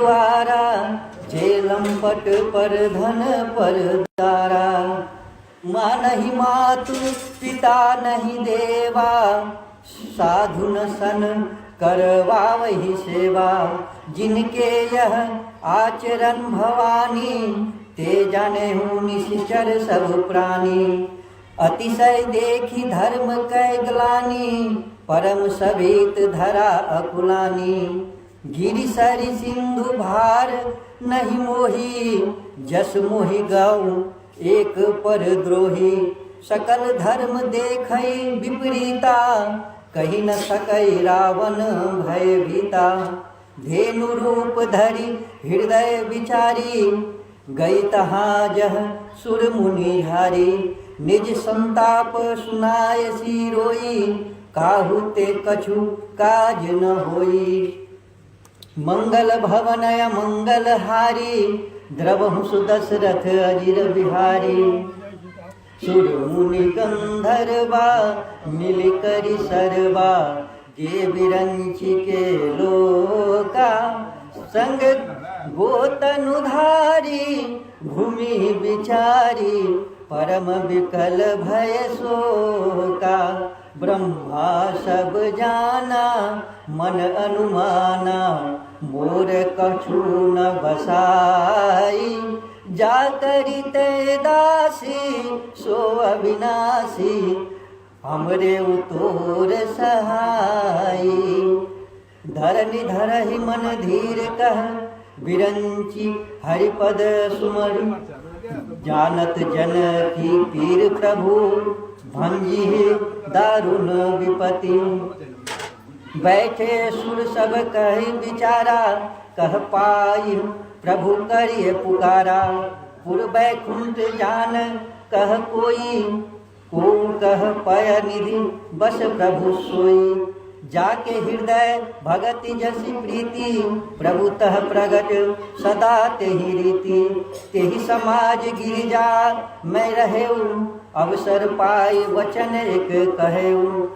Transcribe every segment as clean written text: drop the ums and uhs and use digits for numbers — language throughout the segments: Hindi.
द्वारा, जे लंपट पर धन पर दारा। माँ नहीं मातु पिता नहीं देवा, साधु न सन करवा वही सेवा। जिनके यह आचरण भवानी, ते जाने हूँ निश्चर सब प्राणी। अतिशय देखी धर्म कै ग्लानि, परम सभीत धरा अकुलानी। गिरि सरि सिंधु भार नहीं मोही, जस मोहि गौ एक पर द्रोही। सकल धर्म देखै विपरीता, कही न सकै रावण भय भीता। धेनु रूप धरि हृदय विचारी, गई तहाँ जह सुर मुनि हारी। निज संताप सुनाय सी रोई, काहू ते कछु काज न होई। मंगल भवनय मंगल हारी, द्रवहु सुदशरथ अजिर बिहारी। सुर मुनि गंधर्वा मिल करि सरवा, जे बिरंची के लोका। संग गोतनुधारी भूमि विचारी, परम विकल भय शोका। ब्रह्मा सब जाना मन अनुमाना, मोर कछु न बसाई। जा करी ते दासी सो अविनाशी, हमरे उतोर सहाई। धरनि धरहि मन धीर कह, बिरंची हरिपद सुमर। जानत जन की पीर प्रभु, भंजी दारुण विपति। बैठे सुर सब कहि विचारा, कह पाई प्रभु करिए पुकारा। पुर बैकुंठ जान कह कोई, को कह पय निधि बस प्रभु सोई। जाके हृदय भगति जसी प्रीति, प्रभु तह प्रगट सदा तेहि रीति। तेहि समाज गिरिजा मैं रहेऊ, अवसर पाई वचन एक कहेऊ।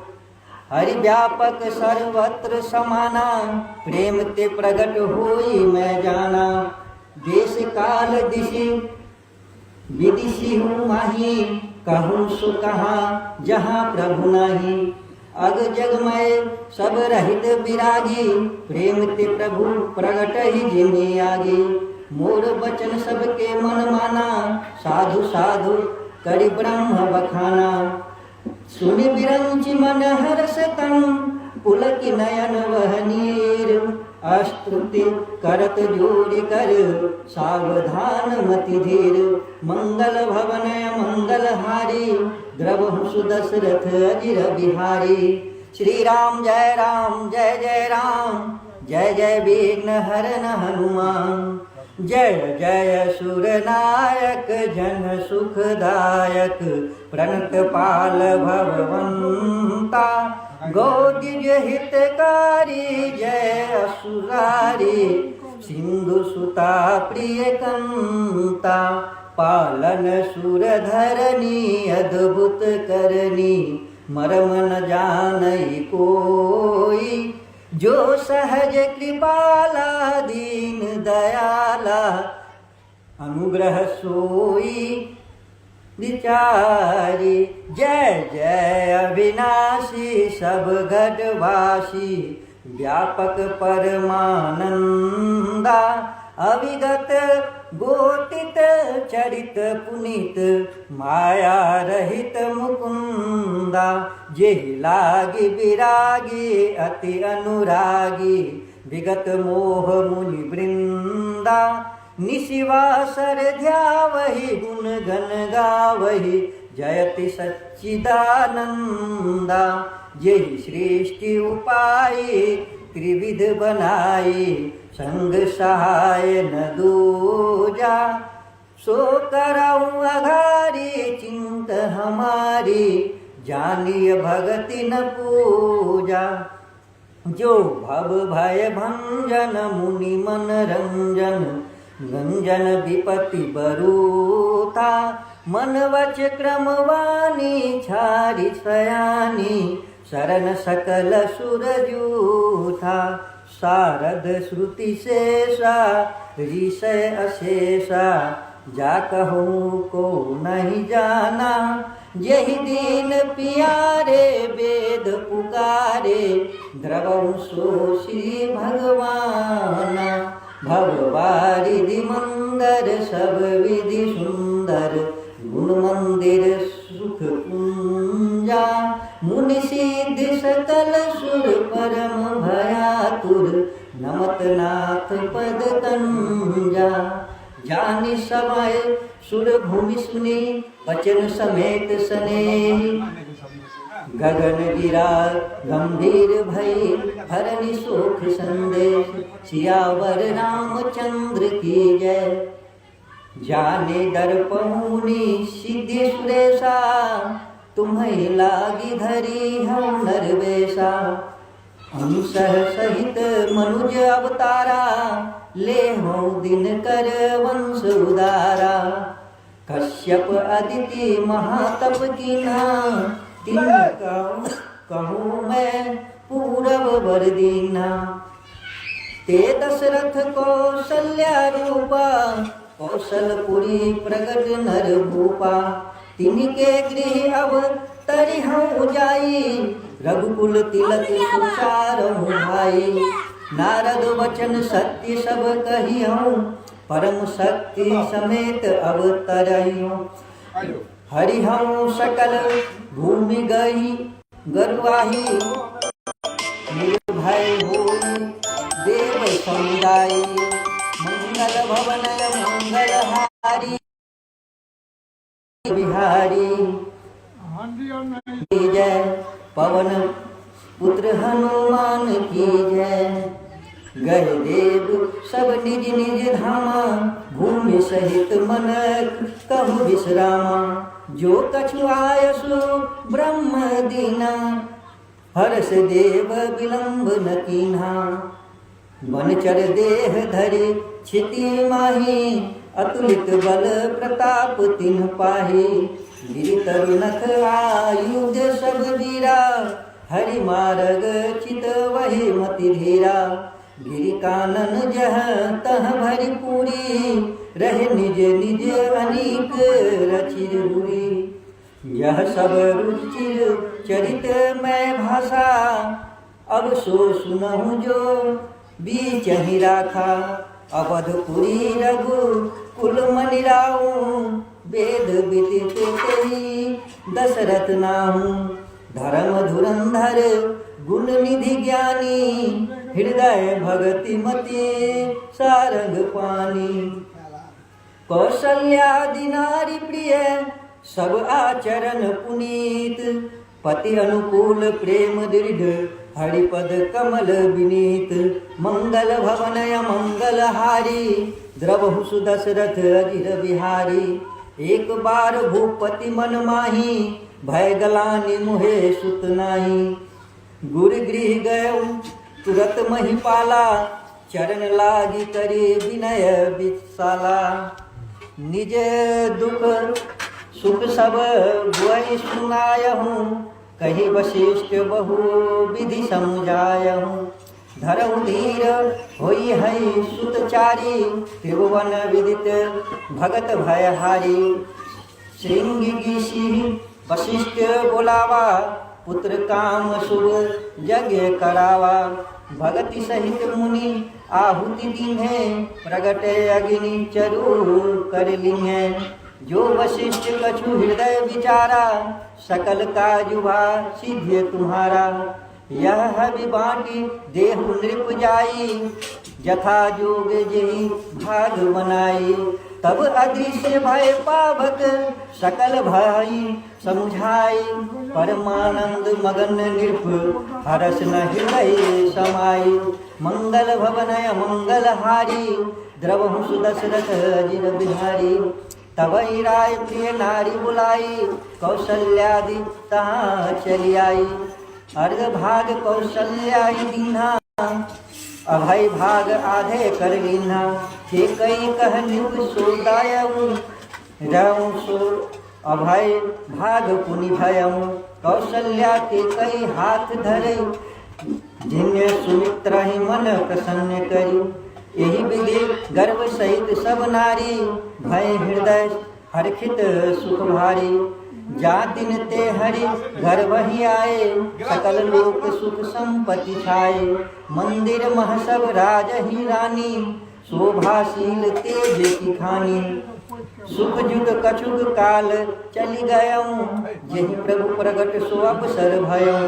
हरि व्यापक सर्वत्र समाना, प्रेम ते प्रगट होई मैं जाना। देश काल दिशि विदिशि हूँ माही, कहूँ सो कहाँ जहाँ प्रभु नाही। अग जग में सब रहित विरागी, प्रेम ते प्रभु प्रगट ही जिन्ही आगे। मोर बचन सबके मन माना, साधु साधु करि ब्रह्म बखाना। सुनि बिरंची मन हर्ष तन, पुलक नयन वह नीर। अस्तुति करत जोरि कर, सावधान मति धीर। मंगल भवन मंगल हारी, द्रवहु सुदशरथ अजिर बिहारी। श्री राम जय जय राम, जय जय विघ्न हरन हनुमान। जय जय सुर नायक जन सुखदायक, प्रणत पाल भगवंता। गौदिज हितकारी जय असुरारी, सिंधु सुता प्रिय कंता। पालन सुर धरनी अद्भुत करनी, मर्म न जानई कोई। जो सहज कृपाला दीन दयाला, अनुग्रह सोई विचारी। जय जय अविनाशी सब गढ़वासी, व्यापक परमानंदा। अविगत गोतित चरित पुनीत, माया रहित मुकुंदा। जेहि लागी विरागी अति अनुरागी, विगत मोह मुनि वृंदा। निशिवासर ध्यावहि गुण गण गावहि, जयति सच्चिदानंदा। जेहि सृष्टि उपाई त्रिविध बनाई, संग सहाय न दूजा। सो करऊ अघारी चिंत हमारी, जानिय भगति न पूजा। जो भव भय भंजन मुनि मन रंजन, गंजन विपति बरूथा। मन वच क्रम वाणी छारी सयानी, शरण सकल सुर जूथा। सारद श्रुति शेषा ऋषय अशेषा जा कहूँ को नहीं जाना यही दीन पियारे वेद पुकारे द्रवं सो श्री भगवाना भववारिधि मंदर सब विधि सुंदर गुण मंदिर सुख कुंजा मुनि सिद्ध सकल सुर परम भयातुर नमत नाथ पद तंजा जानि समय सुर भूमि सुनी वचन समेत स्नेह गगन गिरा गंभीर भई हरनि सुख संदेश सियावर रामचंद्र की जय जाने दर्पमुनि सिद्धि सुरेशा तुम्हें लागी धरी हम नरवेशा अनुसह सहित मनुज अवतारा ले हो दिन कर वंश उदारा कश्यप अदिति महातप कीन्हा तिन कहूँ मैं पूरब वर दीन्हा ते दशरथ कौशल्या रूपा कौशलपुरी प्रगट नर भूपा तिनके गृह अब तरिहु जाई रघुकुल तिलक सुचारहु भाई नारद वचन सत्य सब कहिहु परम शक्ति समेत अवतरहिहु हरिहु सकल भूमि गई गरुवाही निर्भय होई देव समुदाय मंगल भवन मंगल हारी बिहारी की जय पवन पुत्र हनुमान की जय गए देव सब निज निज धामा भूमि सहित मन कहु विश्रामा जो कछु आयसु ब्रह्म दीना हर्ष देव विलंब न कीन्हा वनचर देह धरि क्षिति माही अतुलित बल प्रताप तिन्ह पाही गिरि तरुनख आयुध सब वीरा हरि मार्ग चित वही मति धीरा गिरि कानन जह तह भरी पूरी रहे निज निज अनेक रचिर हुरी यह सब रुचिर चरित मैं भाषा अब सो सुनहु जो बीच ही राखा अवधपुरी रघु कुल मनि राऊ वेद विदित तेहि दशरथ नाहु धर्म धुरंधर गुण निधि ज्ञानी हृदय भगति मति सारंग पानी कौशल्यादि नारी प्रिय सब आचरण पुनीत पति अनुकूल प्रेम दृढ़ हरिपद कमल विनीत मंगल भवनय मंगल हारी द्रवहु सुदशरथ अजिर बिहारी एक बार भूपति मन माही भय गलानि मुहे सुत नाही गुर गृह गयो तुरत महिपाला चरण लागी करी विनय विशाला निज दुख सुख सब गुई सुनायहूँ कही वशिष्ठ बहु विधि समझायहूँ धरहु धीर होई है सुतचारी त्रिभुवन विदित भगत भयहारी श्रृंगी सिंह वशिष्ठ बोलावा पुत्र काम शुभ यज्ञ करावा भगति सहित मुनि आहुति दीन्हे प्रगटे अग्नि चरु कर लीन्हे जो वशिष्ठ कछु हृदय विचारा सकल काजुभा सिद्ध तुम्हारा यह विबाटी देहु नृप जाई जथा जोग जही भाग बनाई तब अदृश्य भय पावक सकल भाई समझाई परमानंद मगन नृप हरस न हृदय समाई मंगल भवनय मंगल हारी द्रवहु सुदशरथ अजिर बिहारी तवै राय प्रिय नारी बुलाई कौशल्यादि तहाँ चली आई अर्घ भाग कौशल्याई दीन्हा अभय भाग आधे कर लीन्हा थे कई कह निप सोदायऊ रहूं सो अभय भाग पुनि भयऊ कौशल्या के कई हाथ धरे जिन्य सुमित्र ही मन प्रसन्न करी। यही विधि गर्भ सहित सब नारी, भय हृदय हर्षित सुख भारी। जा दिन ते हरि घर वही आए, सकल लोक सुख संपत्ति छाए। मंदिर मह सब राज ही रानी, शोभाशील तेज की खानी। सुख जुग कछुग काल चली गयऊँ, यही प्रभु प्रगट सो अवसर भयऊँ।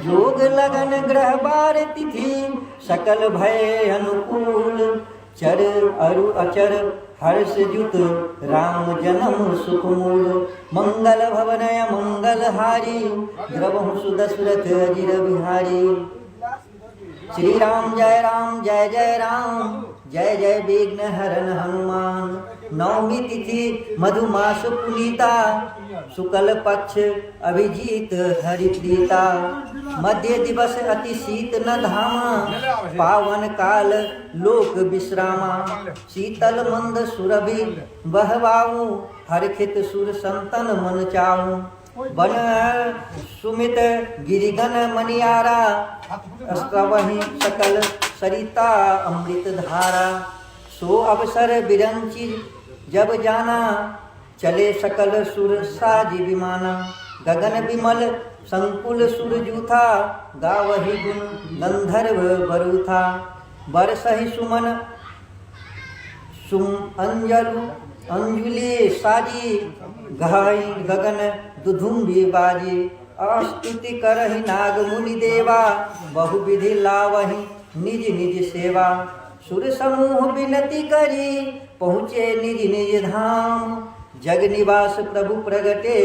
जोग लगन ग्रह बार तिथि, सकल भय अनुकूल। चर अरु अचर हर्ष जुत, राम जन्म सुख मूल। मंगल भवनय मंगल हारी, द्रवहु सुदशरथ अजिर बिहारी। श्री राम जय जय राम, जय जय विघ्न हरन हनुमान। नवमी तिथि मधुमास पुनीता, शुक्ल पक्ष अभिजीत हरिप्रीता। मध्य दिवस अति शीत न धामा, पावन काल लोक विश्रामा। शीतल मंद सुरभि बहवाऊ, हरखित सुर संतन मन चाऊ। बन सुमित गिरिगन मनियारा, स्तवहि सकल सरिता अमृत धारा। सो अवसर बिरंची जब जाना, चले सकल सुर साजी विमाना। गगन विमल संकुल सुर जूथा, गावहि गुण गंधर्व बरूथा। बरसहि सुमन अंजुलि साजी, गाई गगन दुधुम्बी बाजी। स्तुति करहि नाग मुनि देवा, बहुविधि लावहि निज निज सेवा। सुर समूह विनती करी, पहुँचे निज निज धाम। जग निवास प्रभु प्रगटे,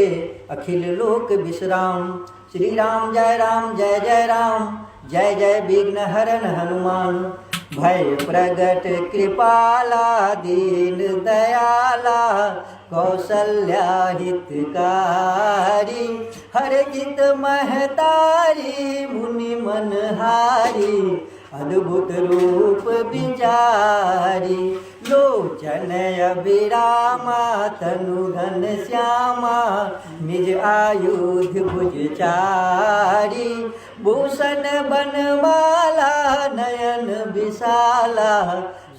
अखिल लोक विश्राम। श्री राम जय जय राम, जय जय विघ्न हरन हनुमान। भय प्रगट कृपाला दीन दयाला, कौशल्या हितकारी। हरजित महतारी मुनि मनहारी, अद्भुत रूप विचारी। लोचन अभिरामा तनु घन श्यामा, निज आयुध भुज चारी। भूषण बनमाला नयन विशाला,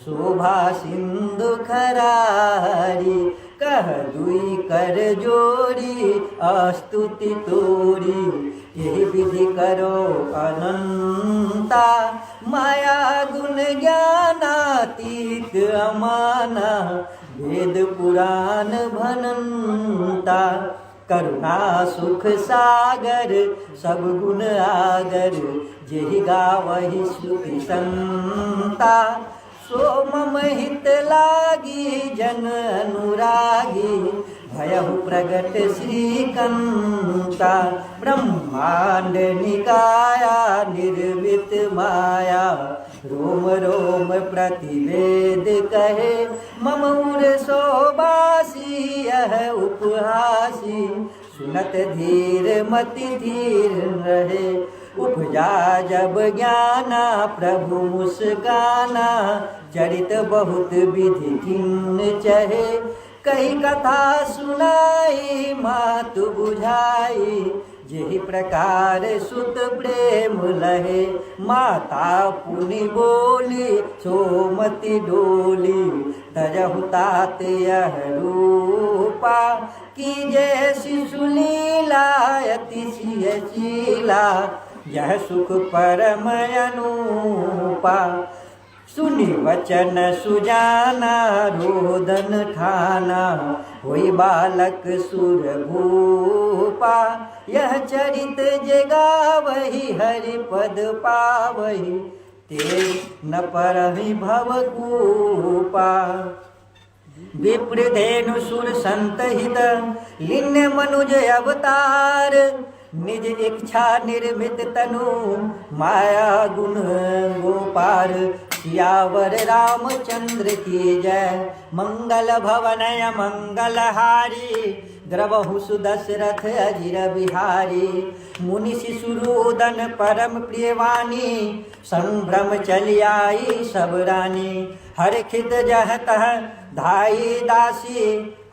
शोभा सिंधु खरारी। कह दुई कर जोड़ी स्तुति तोरी, यही विधि करो अनंता। माया गुण ज्ञानातीत अमाना, वेद पुराण भनंता। करुणा सुख सागर सब गुण आगर, जेहि गावहि श्रुति संता। सो मम हित लागी जन अनुरागी, भयहु प्रगट श्रीकंता। ब्रह्मांड निकाया निर्मित माया, रोम रोम प्रतिवेद कहे। मम उर सोबासी यह उपहासी, सुनत धीर मति धीर रहे। उपजा जब ज्ञाना प्रभु मुस्काना, चरित बहुत विधि किन्न चहे। कही कथा सुनाई मातु बुझाई, जेहि प्रकार सुत प्रेम लहे। माता पुनि बोली सोमति डोली, तजहु तात यह रूपा। कीजे शिशु लीला अति शीला, यह सुख परम अनुपा। सुनि वचन सुजाना रोदन ठाना, होई बालक सुर भूपा। यह चरित जगावहि हरि पद पावहि, ते न परहि भव कूपा। विप्रधेनु सुर संत हित, लिन्न मनुज अवतार। निज इच्छा निर्मित तनु, माया गुण गोपार। सियावर रामचंद्र की जय, मंगल भवनय मंगल हारी। द्रवहु सुदशरथ अजिर बिहारी। मुनि शिशुरोदन परम प्रियवानी, संभ्रम चली आई सब रानी। हर खिद जह तह धाई दासी,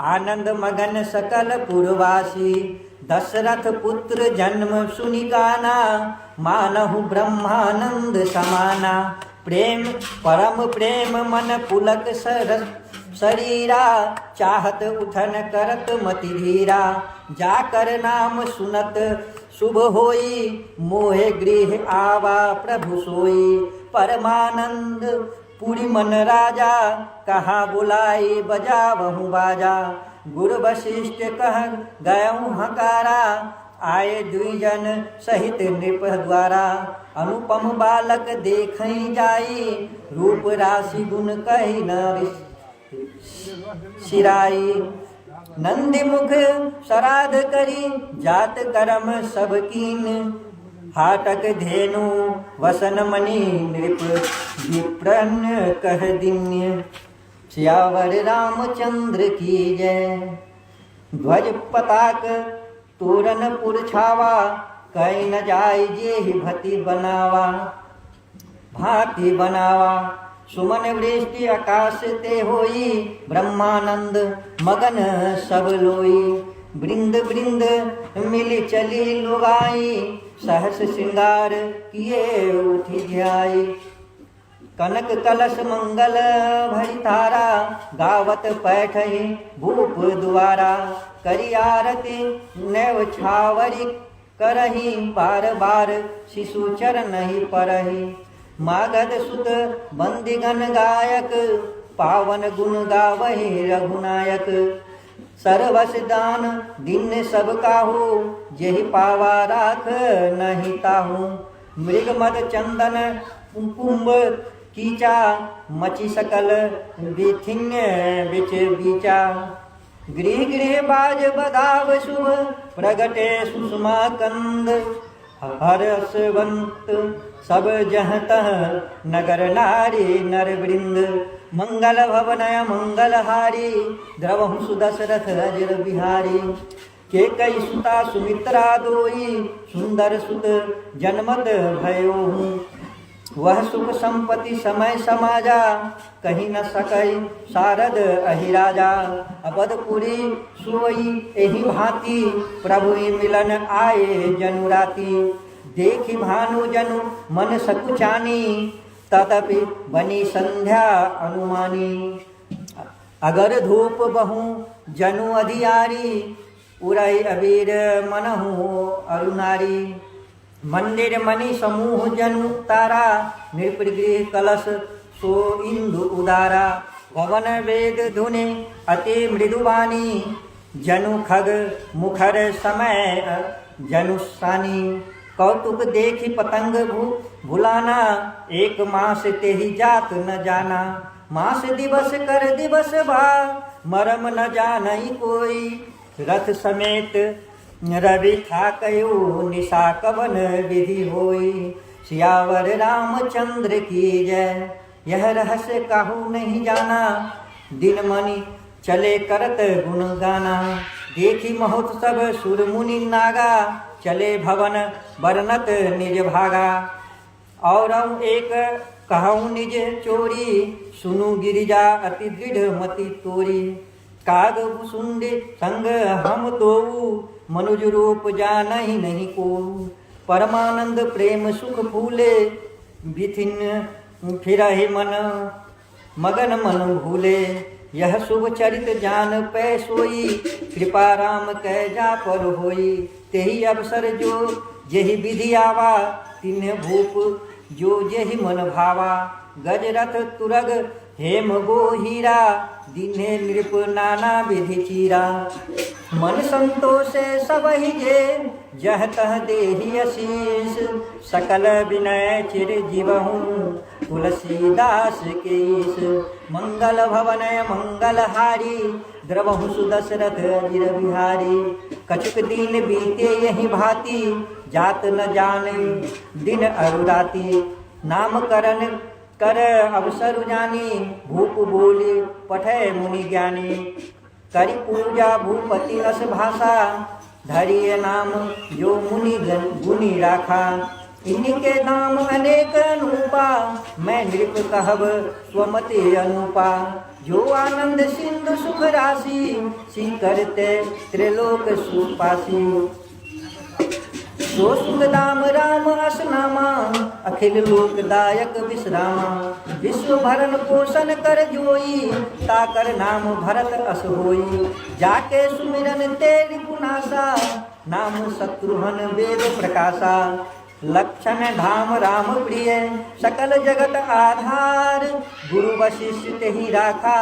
आनंद मगन सकल पुरवासी। दशरथ पुत्र जन्म सुनि गाना, मानहु ब्रह्मानंद समाना। प्रेम परम प्रेम मन पुलक सरस शरीरा, चाहत उठन करत मति धीरा। जाकर नाम सुनत शुभ होई, मोहे गृह आवा प्रभु सोई। परमानंद पुरी मन राजा, कहाँ बुलाई बजावहु बाजा। गुरु वशिष्ठ कह गयऊँ हकारा, आए द्विजन सहित नृप द्वारा। अनुपम बालक देखई जाई, रूप राशि गुण कही न सिराई। नंदी मुख श्राद्ध करी, जात कर्म सब कीन। हाटक धेनु वसन मणि, नृप विप्रन कह दिन्य। सियावर रामचंद्र की जय। ध्वज पताक तोरण पुर छावा, कहीं न जाय जेहि भति बनावा। भांति बनावा सुमन वृष्टि आकाश ते होई, ब्रह्मानंद मगन सब लोई। वृंद वृंद मिली चली लुगाई, सहस श्रृंगार किए उठी ध्याई। कनक कलश मंगल भरी तारा, गावत पैठई भूप द्वारा। करी आरती नैव छावरी करही, बार बार शिशु चरणहि परहि। मागध सुत बंदिगण गायक, पावन गुण गावहि रघुनायक। सर्वस दान दिन सब काहू, जेहि पावा राख नहीं ताहू। मृग मद चंदन कुंभ कीचा, मची सकल विथिन्य बिच बीचा। गृह गृह बाज बधाव शुभ, प्रगटे सुषमा कंद। हर्षवंत सब जह तह, नगर नारी नर वृंद। मंगल भवनय मंगलहारी, द्रवहु सुदशरथ अजर बिहारी। के कई सुता सुमित्रा दोई, सुंदर सुत जनमत भयो हूँ। वह सुख संपत्ति समय समाजा, कहीं न सकई शारद अहिराजा। अबधपुरी सोई एहि भांति, प्रभु मिलन आए जनुराती। देखी भानु जनु मन सकुचानी, तदपि बनी संध्या अनुमानी। अगर धूप बहु जनु अधियारी, उरई अबीर मनहु अरुनारी। मंदिर मणि समूह जनु तारा, नृपगृह कलश सो इंदु उदारा। भवन वेद धुनि अति मृदुवानी, जनु खग मुखर समय जनु सानी। कौतुक देखी पतंग भुलाना, एक मास तेहि जात न जाना। मास दिवस कर दिवस भा, मरम न जानई कोई। रथ समेत रवि था कयो, निशा कवन विधि होई। सियावर रामचंद्र की जय। यह रहस्य काहू नहीं जाना, दिन मणि चले करत गुण गाना। देखी महोत्सव सुर मुनि नागा, चले भवन बरनत निज भागा। और एक कहूँ निज चोरी, सुनु गिरिजा अति दृढ़ मति तोरी। काग भुसुंड संग हम दोऊ, मनुज रूप जानहि नहीं को। परमानंद प्रेम सुख फूले, विथिन फिरहि मन मगन मन भूले। यह शुभ चरित जान पै सोई, कृपा राम कै जा पर होई। तेहि अवसर जो जेहि विधि आवा, तिन्ह भूप जो जेहि मन भावा। गजरथ तुरग हेम गो हीरा, दिन्हे नृप नाना विधि चीरा। मन संतोषे सबहि जे, जह तह देहि आशीष। सकल विनय चिर जीवहूँ, तुलसीदास केश। मंगल भवनय मंगलहारी, द्रवहु सुदशरथ अजिर बिहारी। कछुक दिन बीते यही भांति, जात न जाने दिन अरुराती। नामकरण कर अवसर जानी, भूप बोले पठय मुनि ज्ञानी। करि पूजा भूपति अस भाषा, धरिय नाम जो मुनि गुनी राखा। इनके दाम अनेक अनुपा, मैं नृप कहब स्वमति अनुपा। जो आनंद सिंधु सुख राशि, सिंह करते त्रिलोक सुपासी। सो सुखदाम राम असनामा अखिल लोकदायक विश्रामा। विश्व भरण पोषण कर जोई ताकर नाम भरत अस होई। जाके सुमिरन तेरि पुनासा नाम शत्रुघ्न वेद प्रकाशा। लक्षण धाम राम प्रिय सकल जगत आधार। गुरु वशिष्ठ तेहि राखा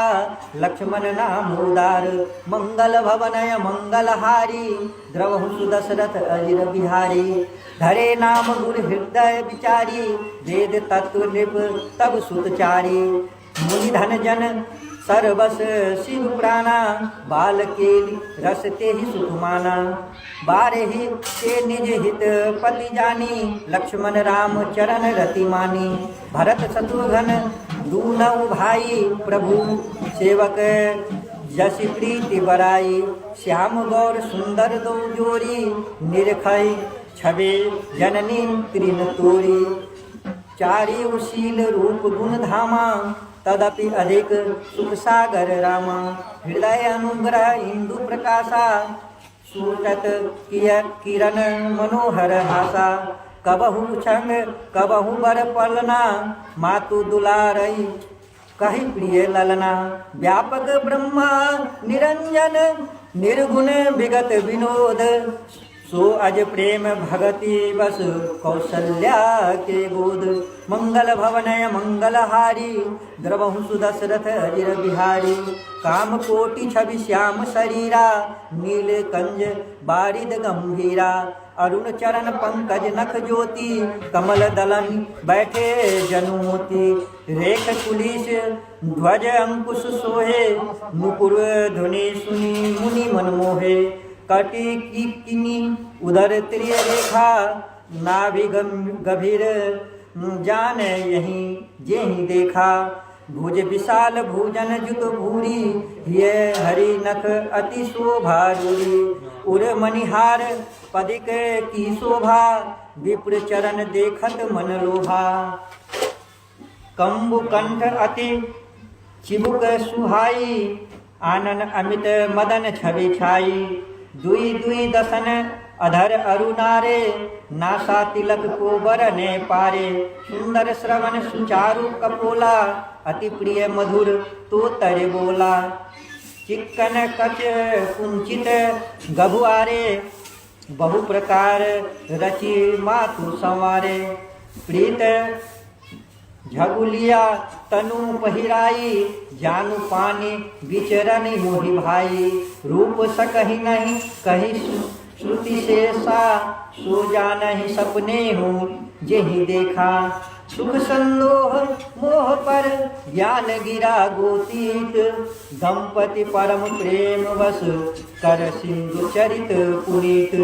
लक्ष्मण नाम उदार। मंगल भवनय मंगलहारी द्रवहु सुदशरथ अजिर बिहारी। धरे नाम गुरु हृदय विचारी वेद तत्व निप तब सुतचारी। मुनि धन जन सर्वस शिव प्राणा बाल के रस ते ही सुखमाना। बारही के निज हित पति जानी लक्ष्मण राम चरण रति मानी। भरत शत्रुघ्न दूनऊ भाई प्रभु सेवक जसि प्रीति बराई। श्याम गौर सुंदर दो जोरी निरखई छवि जननी तृण तोरी। चारि उशील रूप गुण धामा तदपि अधिक सुख सागर रामा। हृदय अनुग्रह इंदु प्रकाशा सूटत किरण मनोहर हासा। कबहु छंग कबहु बर पलना मातु दुलारई कहि प्रिय ललना। व्यापक ब्रह्मा निरंजन निर्गुण विगत विनोद। सो अज प्रेम भगति बस कौशल्या के गोद। मंगल भवनय मंगलहारी द्रवहु सुदशरथ अजिर बिहारी। काम कोटि छवि श्याम शरीरा नील कंज बारिद गंभीरा। अरुण चरण पंकज नख ज्योति कमल दलन बैठे जनुमोती। रेख कुलिश ध्वज अंकुश सोहे नुपुर ध्वनि सुनी मुनि मनमोहे। कटी की किनी उदर त्रिय रेखा नाभि गभीर जान यहीं जेहि देखा। भुज विशाल भूजन जुत भूरी ये हरि नख अति शोभा रूरी। उर मणिहार पदिक की शोभा विप्र चरण देखत मन लोभा। कंबु कंठ अति चिबुक सुहाई आनन अमित मदन छवि छाई। दुई दुई दसन अधर अरुणारे नासा तिलक को बरने पारे। सुंदर श्रवण सुचारु कपोला अति प्रिय मधुर तो तरे बोला। चिक्कन कच कुंचित गभुआरे बहु प्रकार रचि मातु संवारे। प्रीत झगुलिया तनु पहिराई जानु पानी विचरण मोहि भाई। रूप सकहि नहीं कही श्रुति शेषा सो जानहि सपने हूँ जेहि देखा। सुख संदोह मोह पर ज्ञान गिरा गोतीत। दंपति परम प्रेम वश कर सिंधु चरित पुनीत।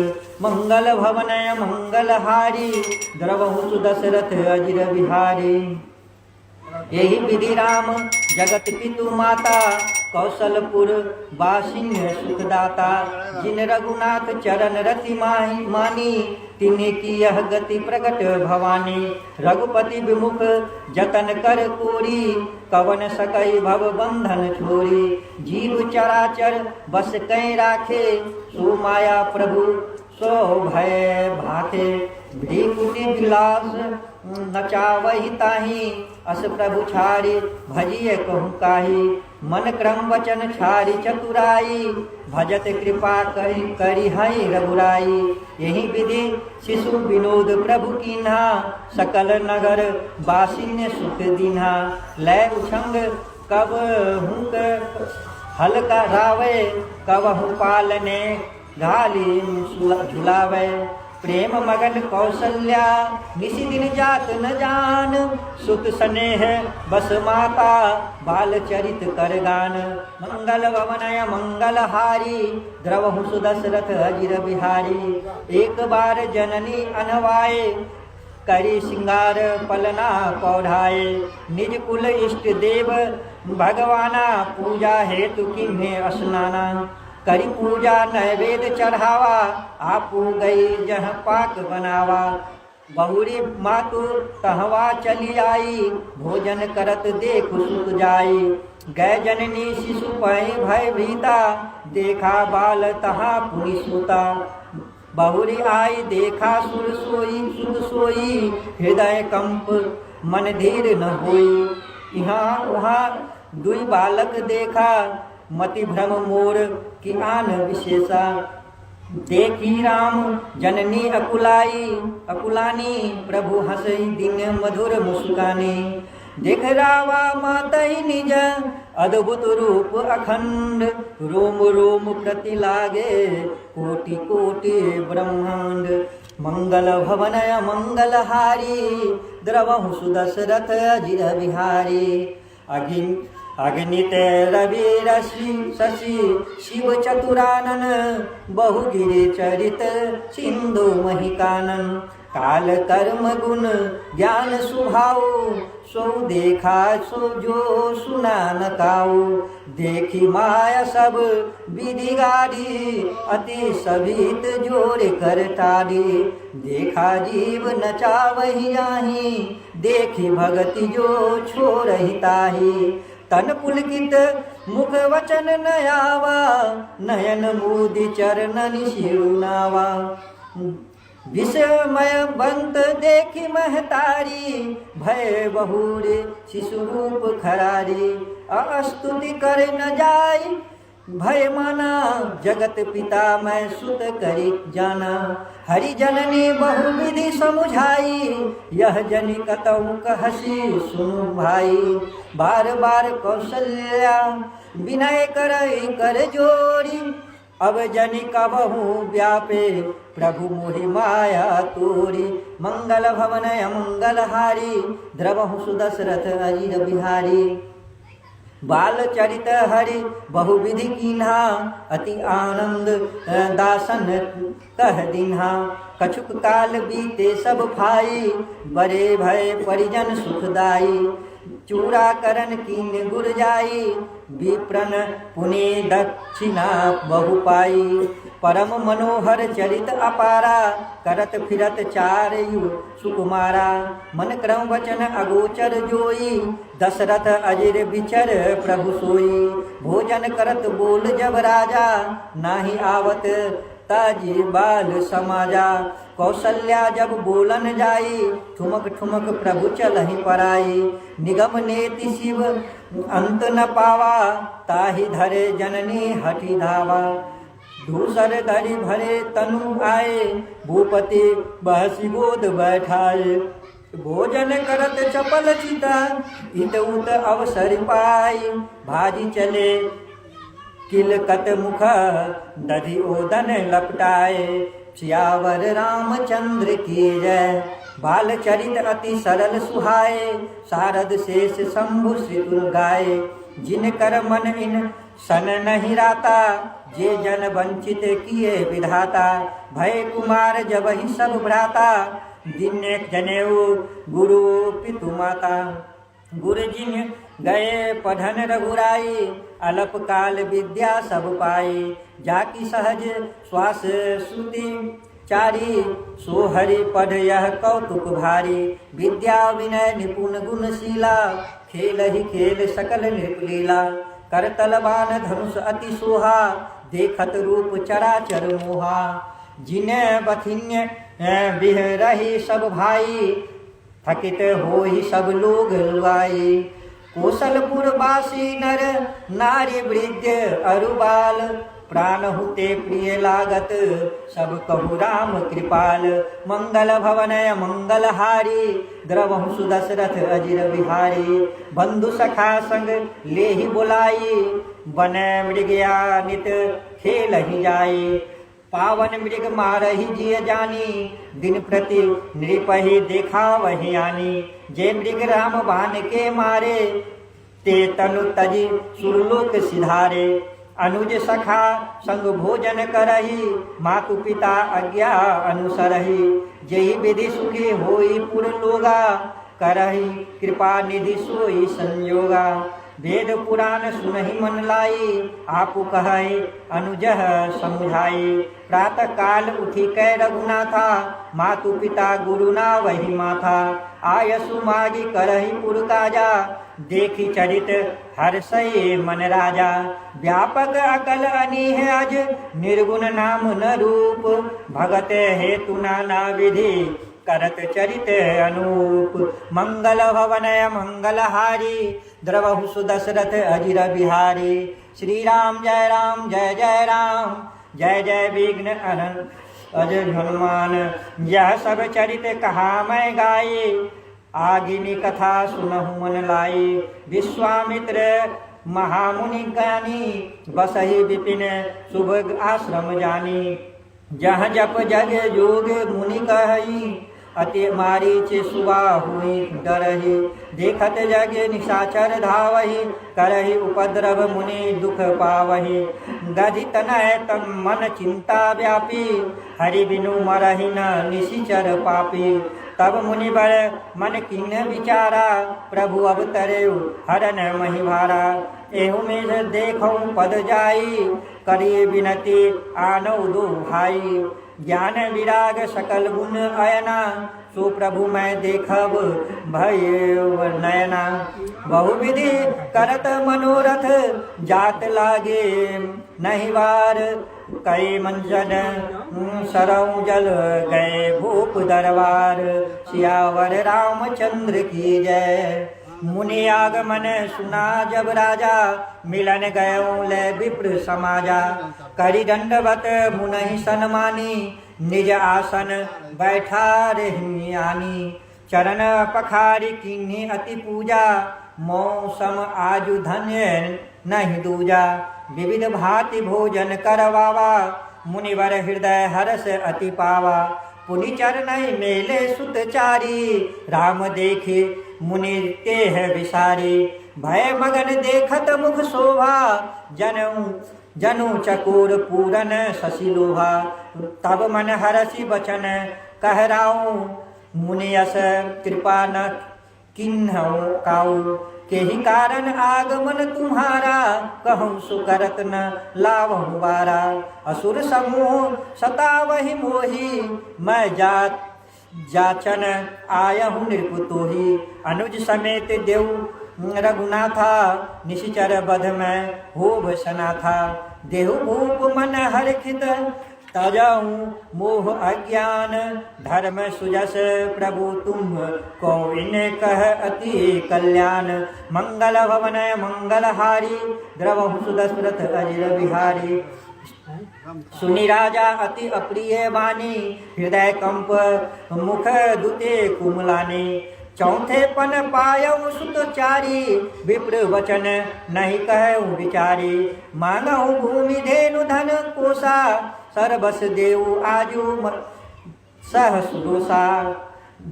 मंगल भवनय मंगलहारी द्रवहु सुदशरथ अजिर बिहारी। यही विधि राम जगत पितु माता कौशलपुर बासिन्य सुखदाता। जिन रघुनाथ चरण रति मानी तिन्हीं की यह गति प्रकट भवानी। रघुपति विमुख जतन कर कोरी कवन सकई भव बंधन छोरी। जीव चराचर बस कै राखे सो माया प्रभु सो भय भाते। भ्रीकुटि विलास नचावहि ताहि अस प्रभु छाड़ी भजिए कहूँ काही। मन क्रम वचन छाड़ी चतुराई भजत कृपा करी हई रघुराई। यही विधि शिशु विनोद प्रभु कीन्हा सकल नगर बासिन्य सुख दीन्हा। लय उछंग कब हुक हल्का रावे कब हूँ पालने घाली झुलावे। प्रेम मगन कौशल्या निशि दिन जात न जान। सुत स्नेह बस माता बाल चरित कर गान। मंगल भवनय मंगलहारी द्रवहु सुदशरथ अजिर बिहारी। एक बार जननी अनवाए करी सिंगार पलना पौधाए। निज कुल इष्ट देव भगवाना पूजा हेतु किन्हें स्नाना। करी पूजा नैवेद्य चढ़ावा आपू गई जह पाक बनावा। बहुरी मातु कहवा चली आई भोजन करत देख सुत जाई। गै जननी शिशु पै भय भीता देखा बाल तहाँ पुनि सूता। बहुरी आई देखा सुर सोई सुध सोई, हृदय कंप मन धीर न होई। यहाँ वहाँ दुई बालक देखा, मति भ्रम मोर की आन विशेषा। देखी राम जननी अकुलानी, प्रभु हंसई दिन मधुर मुस्कानी। देख रावा मातई निज अद्भुत रूप अखंड, रोम रोम प्रति लागे कोटि कोटि ब्रह्मांड। मंगल भवन मंगल हारी, द्रवहु सुदशरथ अजिर बिहारी। अग्नित रवि रश्मि शशि, शिव चतुरानन, बहुगिरि चरित सिंधु महिकानन। काल कर्म गुण ज्ञान सुभाऊ, सो देखा सो जो सुना न काऊ। देखी माया सब विधि गाड़ी, अति सभित जोर कर ताड़ी। देखा जीव नचा वही आही, देखी भगति जो छोड़हि ताही। तन पुलकित मुख वचन नयावा, नयन मुदि चरणन शिरुनावा। विस्मय बंत देखी महतारी, भय बहुरे शिशु रूप खरारी। अस्तुति कर न जाय भय माना, जगत पिता मैं सुत करी जाना। हरि जननी बहुविधि समुझाई, यह जनि कतहु कहसी सुनु भाई। बार बार कौशल्या विनय करई कर जोरी, अब जनि कबहु व्यापे प्रभु मोहि माया तोरी। मंगल भवन मंगल हारी, द्रवहु सुदशरथ अजिर बिहारी। बाल चरित हरि बहुविधि कीन्हा, अति आनंद दासन कह दीन्हा। कछुक काल बीते सब भाई, बड़े भय परिजन सुखदाई। चूड़ा करन कीन गुर जाई, विप्रन पुनि दक्षिणा बहु पाई। परम मनोहर चरित अपारा, करत फिरत चार यु सुकुमारा। मन क्रम वचन अगोचर जोई, दशरथ अजिर बिचर प्रभु सोई। भोजन करत बोल जब राजा, नाही आवत ताजी बाल समाजा। कौशल्या जब बोलन जाई, ठुमक ठुमक प्रभु चलहि पराई। निगम नेति शिव अंत न पावा, ताहि धरे जननी हठि धावा। धूसर धरि भरे तनु आए, भूपति बहसी गोद बैठाए। भोजन करत चपल चिता, इत उत अवसर पाई। भाजी चले किलकत मुख, दधि ओदन लपटाए। सियावर रामचंद्र की जय, बाल चरित अति सरल सुहाए। शारद शेष शंभु श्री गाए, जिन कर मन इन सन नहीं राता। जे जन वंचित किए विधाता, भय कुमार जब ही सब भ्राता। दिन जनेऊ गुरु पितु माता, गुरु जिन गए पढ़न रघुराई। अलप काल विद्या सब पाई, जाकी सहज श्वास श्रुति चारी। सो हरि पढ़ यह कौतुक भारी, विद्या विनय निपुण गुणशीला। खेल ही खेल सकल नृपलीला, कर तलवान धनुष अति सोहा। देखत रूप चराचर मोहा, जिन्हें बथिन्य बिहरहि सब भाई। थकित हो ही सब लोग लुआई। कौशलपुर वासी नर नारी वृद्ध अरुबाल। प्राण हुते प्रिय लागत, सब कहु राम कृपाल। मंगल भवन मंगल हारी, द्रवहु सुदशरथ अजिर बिहारी। बंधु सखा संग ले ही बुलाई, बन मृगया नित खेल ही जाई। पावन मृग मारहि जिय जानी, दिन प्रति नृपहि देखा वही आनी। जे मृग राम बाण के मारे, ते तनु तजी सुरलोक सिधारे। अनुज सखा संग भोजन करही, मातु पिता आज्ञा अनुसरही। जेहि विधि सुखी होई पुर लोगा, करही कृपा निधि सोई संयोगा। वेद पुराण सुनहि मन लाई, आपु कहे अनुजह समुझाई। प्रातः काल उठी कै रघुनाथा, मातु पिता गुरु ना वही माथा। आयसु मागी करहि पुर काजा, देखी चरित हर्षये मन राजा। व्यापक अकल अनीह अज, निर्गुण नाम न रूप। भगत हेतु नाना विधि, करत चरित अनूप। मंगल भवनय मंगलहारी, द्रवहु सुदशरथ अजिर बिहारी। श्री राम जय जय राम, जय जय विघ्न हरन अजय हनुमान। यह सब चरित कहा मैं गाये, आगिनी कथा सुनहु मन लाई। विश्वामित्र महामुनि ज्ञानी, बसहि विपिन शुभ आश्रम जानी। जहाँ जप जग योग मुनि कही, अति मारीच सुबा हुई डरहि। देखत जग निशाचर धावहि, करहि उपद्रव मुनि दुख पावहि। गधि तनय तन मन चिंता व्यापी, हरि बिनु मरहि न निशिचर पापी। तब मुनि बर मन किन्ह विचारा, प्रभु अवतरे हरन महि भारा। एहु में देखौ पद जाई, करिए विनती आनौ दो भाई। ज्ञान विराग सकल गुण अयना, सो प्रभु मैं देखब भय नयना। बहुविधि करत मनोरथ, जात लागे नहीं वार। कई मंजन सरऊ जल गए भूप दरबार। सियावर रामचंद्र की जय। मुनि आगमन सुना जब राजा, मिलन गयो ले विप्र समाजा। करि दंडवत मुनहि सन्मानी, निज आसन बैठा रही आनी। चरण पखारी कीन्ही अति पूजा, मौसम आजु धन्य नहीं दूजा। विविध भांति भोजन करवावा, मुनिवर हृदय हर्ष अति पावा। पुनि चरण मेले सुत चारी, राम देखे मुनि तेह विसारी। भय मगन देखत मुख शोभा, जनु चकोर पूरन शशि लोभा। तब मन हरषि बचन कहराऊं, मुनियस कृपा न किन्हौ काऊ। केहि कारण आगमन तुम्हारा, कहूँ सुकरत न लावहु बारा। असुर समूह सतावहि मोहि, मैं जाचन आयहु नृपतोहि। अनुज समेत देव रघुनाथा, निशिचर बध में होब सनाथा। देहु भूप मन हरखित, तजहु मोह अज्ञान। धर्म सुजस प्रभु तुम को इन कह अति कल्याण। मंगल भवन मंगलहारी, द्रवहु सुदशरथ अजिर बिहारी। सुनि राजा अति अप्रिय वाणी, हृदय कंप मुख दुते कुमलानी। चौथे पन पायऊ सुत चारी, विप्र वचन नहीं कहूँ विचारी। मांगहु भूमि धेनु धन कोसा, सरबस देव आजु सह सुदोषा।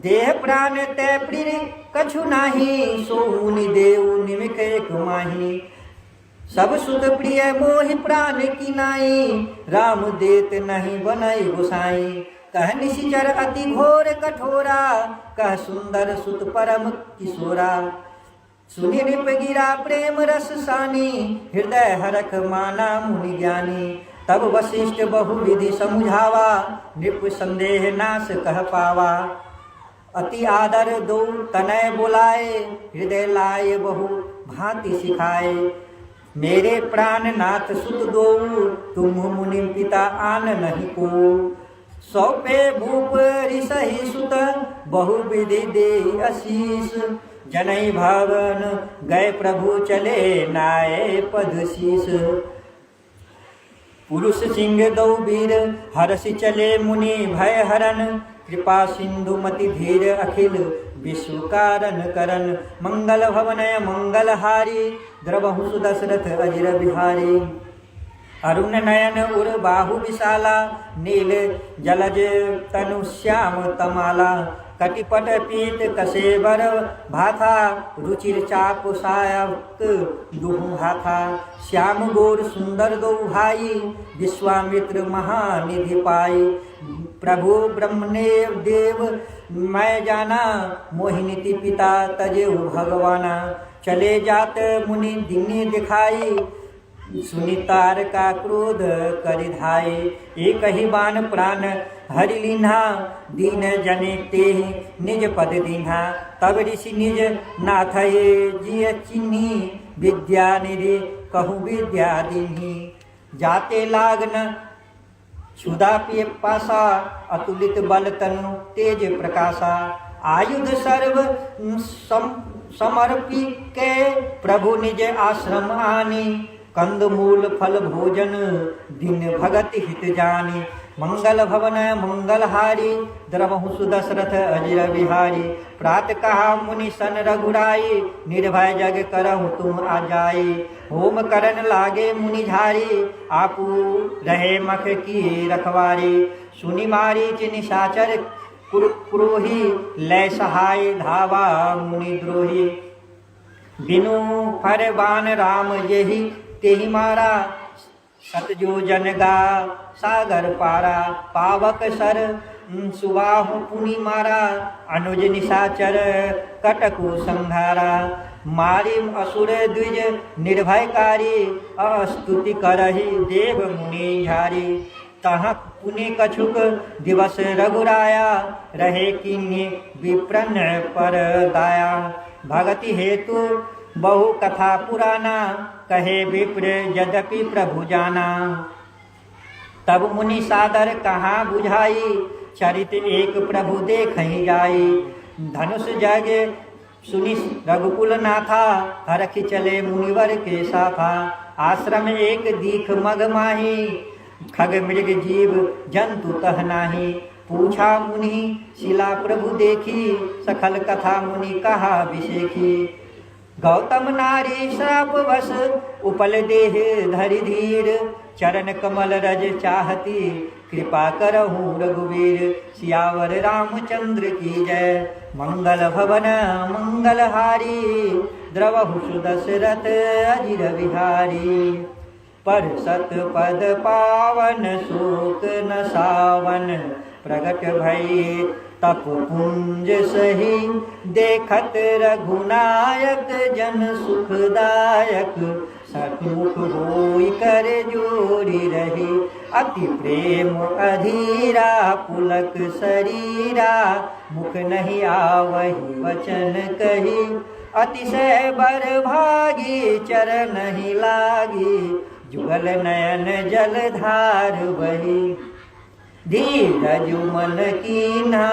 देह प्राण तय प्रिय कछु नाही, सो मुनि देव निमिक एक माही। सब सुत प्रिय मोहि प्राण की नाई, राम देत नहीं बनई गोसाई। कह निशिचर अति घोर कठोरा, कह सुंदर सुत परम किशोरा। सुनि नृप गिरा प्रेम रस सानी, हृदय हरख माना मुनि ज्ञानी। तब वशिष्ठ बहु विधि समुझावा, नृप संदेह नाश कह पावा। अति आदर दो तनय बुलाए, हृदय लाए बहु भांति सिखाए। मेरे प्राण नाथ सुत दो, तुम मुनि पिता आन नहीं को। सौपे भूप ऋषि सुत, बहु विधि दे आशीष। जनई भवन गए प्रभु चले, नाये पद शीस। पुरुष सिंह दो वीर, हर्षि चले मुनि भय हरन। कृपा सिंधु मति धीर, अखिल विश्व कारण करन। मंगल भवनय मंगलहारी, द्रवहु सुदशरथ अजिर बिहारी। अरुण नयन उर बाहु विशाला, नील जलज तनु श्याम तमाला। कटिपट पीत कसेबर भाथा, रुचिर चाप सायक दुहु हाथा। श्याम गोर सुंदर दो भाई, विश्वामित्र महानिधि पाई। प्रभु ब्रह्मदेव देव मैं जाना, मोहिनीति पिता तजेहु भगवाना। चले जात मुनि दीनी दिखाई, सुनि तार का क्रोध करि धाये। एक ही बाण प्राण हरि लीन्हा, दीन जने तेहि निज पद दीन्हा। तब ऋषि निज नाथ ये जिय चिन्ही, विद्या निधि कहूँ विद्या दीन्ही। जाते लागन क्षुधा पिय पासा, अतुलित बल तनु तेज प्रकाशा। आयुध सर्व समर्पी के, प्रभु निज आश्रम आनी। कंद मूल फल भोजन दिन भगत हित जानी। मंगल भवन मंगलहारी, द्रवहु सुदशरथ अजर बिहारी। प्रात कहा मुनि सन रघुराई, निर्भय जग करहु तुम आजाई। होम करन लागे मुनि झारी, आपू रहे मख की रखवारी। सुनि मारीच निशाचर पुरोही, लय सहाय धावा मुनि द्रोही। बिनु फर बान राम यही तेहि मारा, सतजो जन गा सागर पारा। पावक सर सुबाहु पुनि मारा, अनुज निशाचर कटकु संहारा। मारी असुर द्विज निर्भयकारी, अस्तुति करहि देव मुनि झारी। तहाँ पुनि कछुक दिवस रघुराया, रहे किन्नी विप्रन पर दाया। भगति हेतु बहु कथा पुराना, कहे विप्र यद्यपि प्रभु जाना। तब मुनि सादर कहाँ बुझाई, चरित एक प्रभु देखहि जाई। धनुष जग सुनि रघुकुल नाथा, हरखि चले मुनिवर के साथा। आश्रम एक दीख मग माही, खग मृग जीव जंतु तह नाही। पूछा मुनि शिला प्रभु देखी, सखल कथा मुनि कहा विशेखी। गौतम नारी श्राप वश, उपल देह धरि धीर। चरण कमल रज चाहती, कृपा करहु रघुवीर। सियावर रामचंद्र की जय, मंगल भवन मंगलहारी। द्रवहु सुदशरथ अजिर बिहारी। पर सत पद पावन शोक न सावन, प्रगट भई तप पुंज सही। देखत रघुनायक जन सुखदायक, सतमुख होई कर जोरी रही। अति प्रेम अधीरा पुलक शरीरा, मुख नहीं आवहि वचन कही। अतिशय बर भागी चरण ही लागी, जुगल नयन जलधार बही। धीरज मन कीन्हा,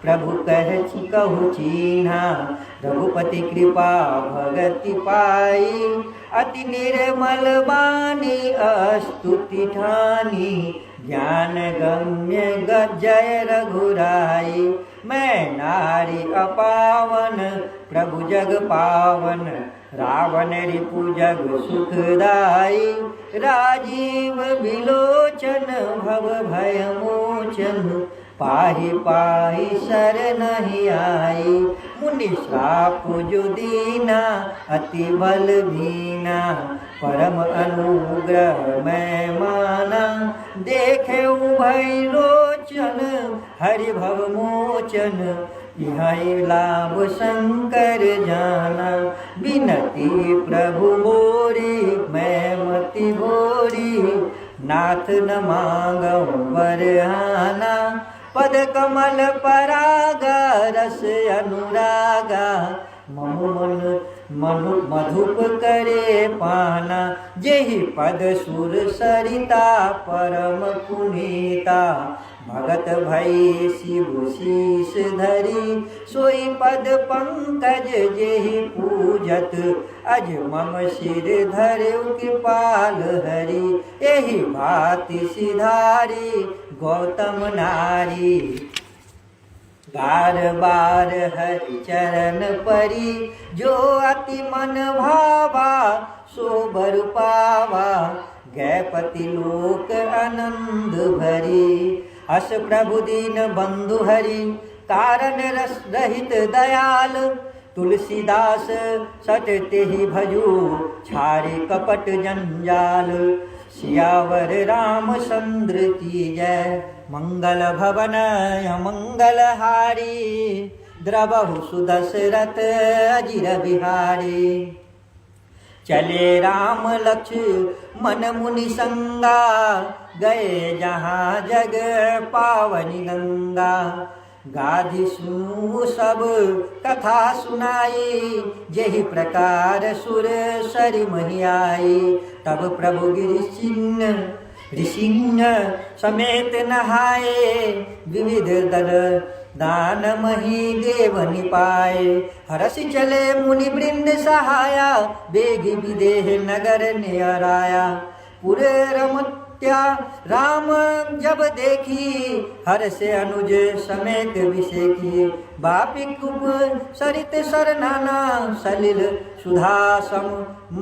प्रभु कहु चीन्हा। रघुपति कृपा भगति पाई, अति निर्मल बानी अस्तुति ठानी। ज्ञान गम्य जय रघुराई, मैं नारी अपावन प्रभु जग पावन। रावण रिपु जग सुखदाई, राजीव विलोचन भव भय मोचन। पाहि पाहि शरणहि आई, मुनि श्राप जो दीना अति बल भीना। परम अनुग्रह मैं माना, देखे भय लोचन हरि भव मोचन। यही लाभ शंकर जाना, बिनती प्रभु मोरी मैं मति भोरी। नाथ न मांगऊ बरहाना, पद कमल परागा रस अनुरागा। मधुप करे पाना, जेहि पद सुर सरिता परम पुनीता। भगत भई शिव शीस धरी, सोई पद पंकज जेहि पूजत। अज मम सिर धरऊ कृपाल हरि, एहि भांति सिधारी गौतम नारी। बार बार हरि चरण परी, जो अति मन भावा सो बर पावा। गैपति लोक आनंद भरी, अस प्रभु दीन बंधु हरि। कारण रस रहित दयाल, तुलसीदास सट तेहि भजू। छारे कपट जंजाल, सियावर रामचंद्र की जय। मंगल भवन मंगलहारी, द्रवहु सुदशरथ अजिर बिहारी। चले राम लक्ष्मण मुनि संगा, गए जहाँ जग पावनी गंगा। गाधी सुनु सब कथा सुनाई, जेहि प्रकार सुर सरि महि आई। तब प्रभु ऋषिंह समेत नहाए, विविध दल दान मही देव निपाए। हरसि चले मुनि वृंद सहाया, बेगी विदेह नगर नियराया। पुरे रमत्या राम जब देखी, हर से अनुज समेत विषेकी। बापी कुप सरित सरनाना, सलिल सुधा सम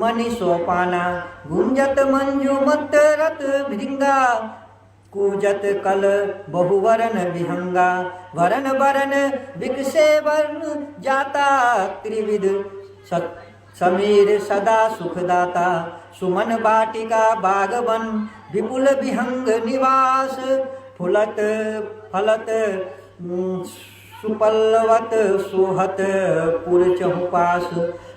मणि सोपाना। गुंजत मंजु मत रत भृंगा, कूजत कल बहुवरन विहंगा। वरन वरन विकसे वर्ण जाता, त्रिविध समीर सदा सुखदाता। सुमन बाटिका बागवन, विपुल विहंग निवास। फुलत फलत सुपल्लवत सोहत पुर चहुपास।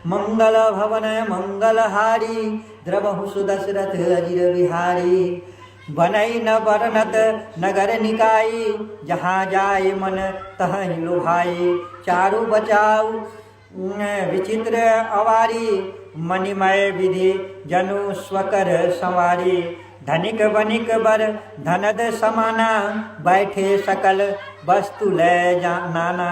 मंगल भवन मंगलहारी, द्रवहु सुदशरथ अजिर बिहारी। बनई न बरनत नगर निकाई, जहाँ जाय मन तहीं लुभाई। चारु बचाऊ विचित्र अवारी, मणिमय विधि जनु स्वकर संवारी। धनिक बनिक बर धनद समाना, बैठे सकल वस्तु ले नाना।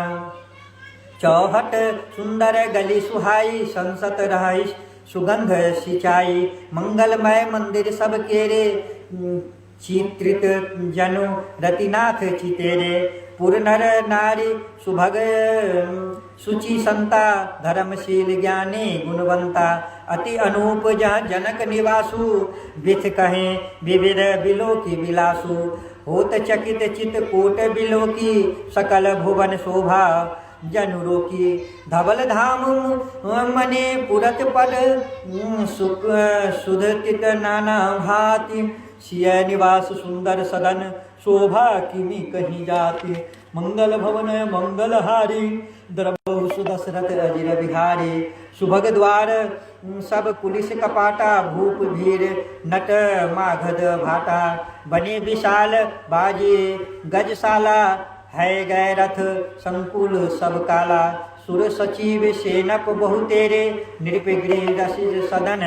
चौहट सुंदर गली सुहाई, संसत रहिस सुगंध सिंचाई। मंगलमय मंदिर सब केरे, चित्रित जनु रतिनाथ चितेरे। पुर नर नारी सुभग सुचि संता, धर्मशील ज्ञानी गुणवंता। अति अनूप जहाँ जनक निवासु, विथ कहें विविध बिलो की बिलासु। होत चकित चित कोट बिलो की, सकल भुवन शोभा जनुरो की। धवल धाम मने पुरत पद, सुधतित नाना भाति। सिय निवास सुंदर सदन, शोभा किमी कहीं जाति। मंगल भवन मंगलहारी, द्रवहु सुदशरथ अजिर बिहारी। सुभग द्वार सब कुलिस कपाटा, भूप भीर नट माघद भाटा। बने विशाल बाजे गजशाला, है गए रथ संकुल सब काला। सुर सचिव सेनप बहु तेरे, नृपगृह रसिज सदन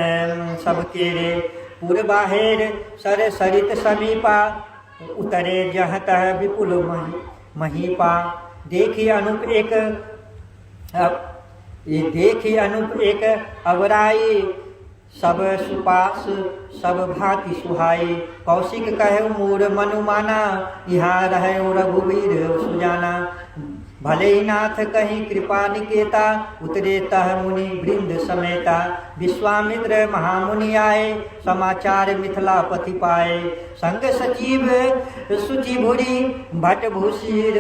सब केरे। पुर बाहेर सर सरित समीपा, उतरे जहाँ तह विपुल महीपा। देखी अनुप एक अवराई, सब सुपास सब भांति सुहाई। कौशिक कहे मोर मनुमाना, यहाँ रहे रघुवीर सुजाना। भले ही नाथ कहीं कृपा निकेता, उतरे तह मुनि वृंद समेता। विश्वामित्र महामुनि आए, समाचार मिथिला पति पाए। संग सचिव सुचिभुरी, भट्ट भूषिर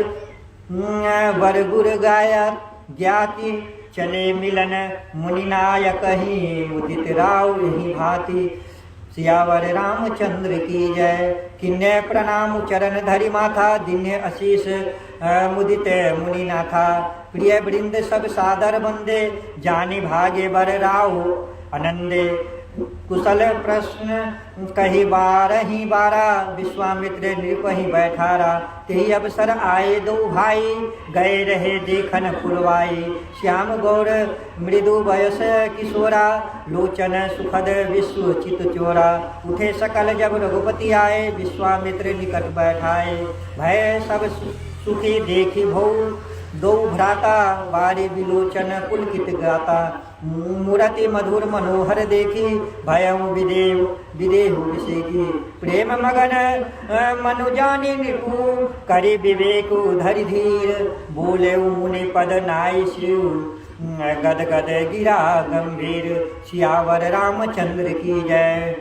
वर गुर गाया ज्ञाति। चले मिलन मुनिनायक ही, मुदित राव यही भांति। सियावर रामचंद्र की जय, किन्ने प्रणाम चरण धरि माथा। दिन्य आशीष मुदित मुनिनाथा। प्रिय वृंद सब सादर बंदे, जानि भागे बर राव आनंदे। कुशल प्रश्न कही बारही बारा, विश्वामित्र नृपहि बैठारा। तेहि अवसर आए दो भाई, गए रहे देखन फुलवाई। श्याम गौर मृदु वयस किशोरा, लोचन सुखद विश्व चित चोरा। उठे सकल जब रघुपति आए, विश्वामित्र निकट बैठाए। भय सब सुखी देखी भौ दो भ्राता, वारी विलोचन पुलकित गाता। मूर्ति मधुर मनोहर देखी, भयउ विदेहु विषेकी। प्रेम मगन मनु जानि निपु, करि विवेक धरि धीर। बोले मुनि पद नाई शिव, गद गद गिरा गंभीर। सियावर रामचंद्र की जय।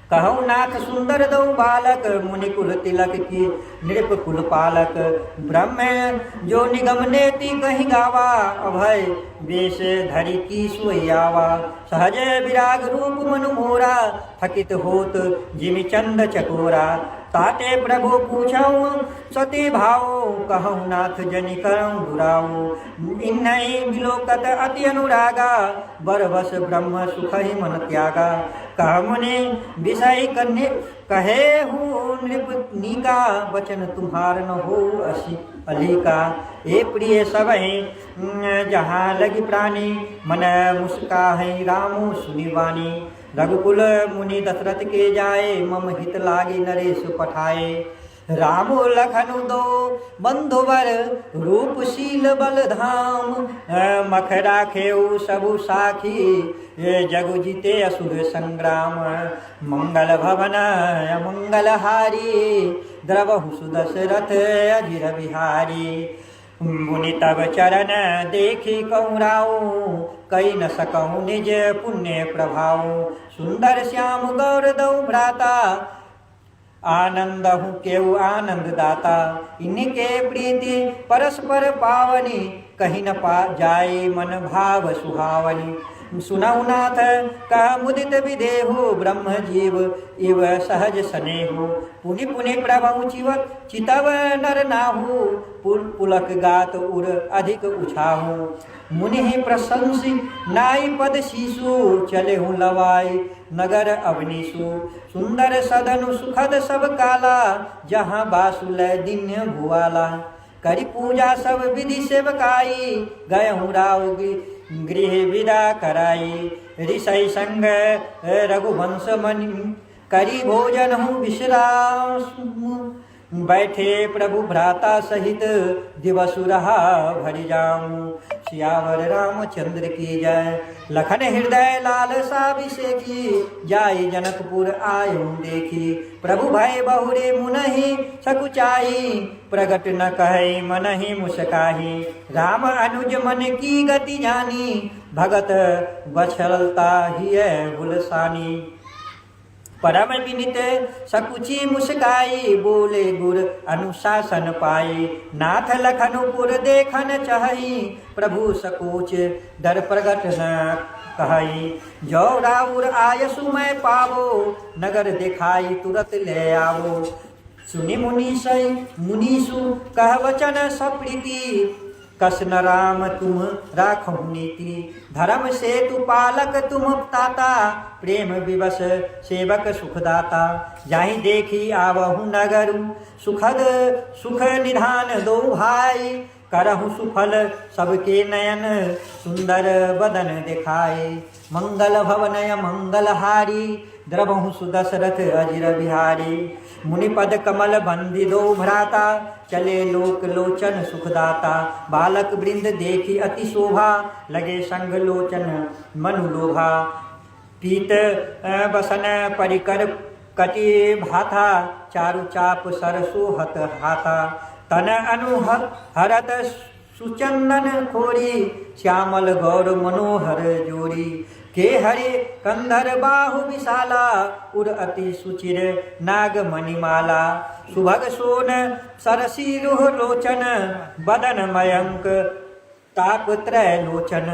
कहु नाथ सुंदर दो बालक, मुनि कुल तिलक की नृप कुल पालक। ब्रह्म जो निगम नेति कहीं गावा, अभय वेश धरि की सोयावा। सहज विराग रूप मनु मोरा, थकित होत जिमि चंद चकोरा। ताते प्रभु पूछऊँ सती भावो कहूँ नाथ जनि करऊँ दुराऊ इन्हई बिलोकत अति अनुरागा बरबस ब्रह्म सुख ही मन त्यागा कह मुनि विषय कन्या कहे हूँ नृपनीका वचन तुम्हार न हो असी अलिका ए प्रिय सबहि जहाँ लगी प्राणी मन मुस्का है रामो सुनि वाणी रघुकुल मुनि दशरथ के जाए मम हित लागे नरेश पठाए रामो लखनु दो बंधुवर रूपशील बलधाम मख राखेऊ सबु साखी जगु जीते असुर संग्राम मंगल भवन मंगल हारी द्रवहु सुदशरथ अजिर बिहारी मुनि तब चरण देखी कौराऊ कई न सकऊँ निज पुण्य प्रभाऊ सुंदर श्याम गौर दौ भ्राता आनंद हूँ केऊ आनंद दाता इनके प्रीति परस्पर पावनी कहीं न पा जाए मन भाव सुहावनी सुनऊ नाथ कह मुदित विदेहु ब्रह्म जीव इव सहज स्नेहु पुनि पुनि प्रभु चितव नर नाहु पुलक गात उर अधिक उछाहु मुनि प्रशंसी नाई पद शीशु चले हूँ लवाई नगर अवनीसु सुंदर सदनु सुखद सब काला जहाँ बासुलय दिन भुआला करी पूजा सब विधि सेवकाई गए हूँ राव गृह विदा कराई ऋषि संग रघुवंश मनि करी भोजन हूँ विश्राम बैठे प्रभु भ्राता सहित दिवस रहा भरि जाऊं सियावर रामचंद्र की जय लखन हृदय लाल साभिषेकी जाय जनकपुर आयु देखी प्रभु भय बहुरे मुनहि सकुचाई प्रगट न कहे मनहि मुस्काही राम अनुज मन की गति जानी भगत बछलता ही बुलसानी परम विनित सकुची मुस्काई बोले गुर अनुशासन पाई नाथ लखनपुर देखन चहई प्रभु सकोच दर प्रगट न कहई जो राउर आयसु मैं पावो नगर दिखाई तुरत ले आवो सुनि मुनीसु कह वचन सप्रीति कसन राम तुम राखहु नीति धर्म सेतु पालक तुम ताता प्रेम विवश सेवक सुखदाता जाहि देखी आवहु नगरु सुखद सुख निधान दो भाई करहु सुफल सबके नयन सुंदर बदन दिखाए मंगल भवनय मंगलहारी द्रवहु सुदशरथ अजिर बिहारी मुनिपद कमल बंदी दो भ्राता चले लोक लोचन सुखदाता बालक वृंद देखी अति शोभा लगे संग लोचन मनु लोभा पीत बसन परिकर कटि भाथा चारु चाप सरसो हत हाथा तन अनुहरत सुचंदन खोरी श्यामल गौर मनोहर जोरी के हरे कंधर बाहु विशाला उर अति सुचिर नाग मणिमाला सुभग सोन सरसी रोह लोचन बदन मयंक ताप त्रय लोचन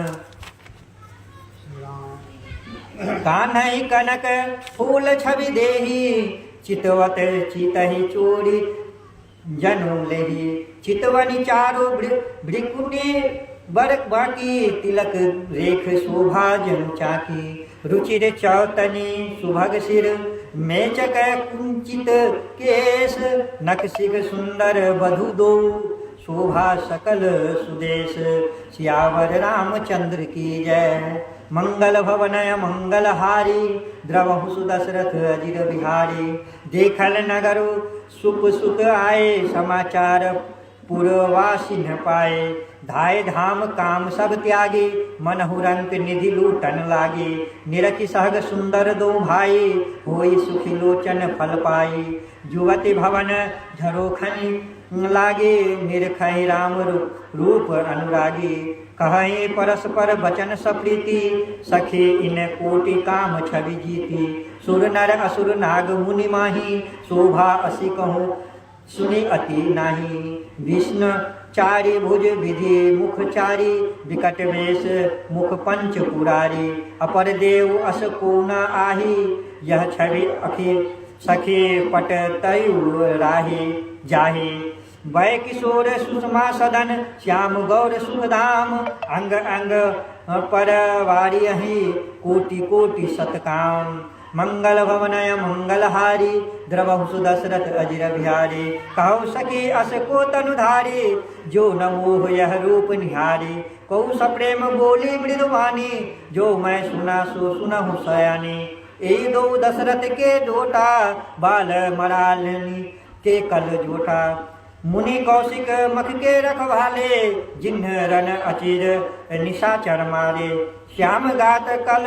कान्हई कनक फूल छवि देही चितवत चितहि चोरी जनु लेही चितवनी चारो भ्रिकुटी बरक बाकी तिलक रेख शोभा जन चाकी रुचिर चौतनी सुभग सिर मेचक कुंचित केश नकसिक सुंदर बधु दो शोभा सकल सुदेश सियावर रामचंद्र की जय मंगल भवनय मंगलहारी द्रवहु सुदशरथ अजिर बिहारी देखल नगर सुख सुख आए समाचार पुरवासी न पाए धाय धाम काम सब त्यागी मनहु रंक निधि लूटन लागी निरखि सहग सुंदर दो भाई होई सुखी लोचन फल पाई जुवती भवन झरोखनी लागे निरखई राम रूप अनुरागी कहई परस्पर बचन सप्रीति सखी इन कोटि काम छवि जीती सुर नर असुर नाग मुनि माही शोभा असी कहूँ सुनि अति नाही विष्णु चारि भुज विधि मुख चारि विकट वेश मुख पंच पुरारी अपर देव अस को न आही यह छवि अखिल सखी पट तयु राही जाही। वै किशोर सुषमा सदन श्याम गौर सुखधाम। अंग अंग परवारियहि कोटि कोटि सतकाम। मंगल भवनय मंगलहारी द्रवहु सुदशरथ अजिर बिहारी। कहो सखी अस को तनुधारी जो न मोह यह रूप निहारी। कहु सप्रेम बोली मृदुवानी जो मैं सुना सो सुनहु सयानी। ए दो दशरथ के जोटा बाल मरालनी के कल जोटा। मुनि कौशिक मख के रखवाले जिन्ह रन अचिर निशाचर मारे। श्याम गात कल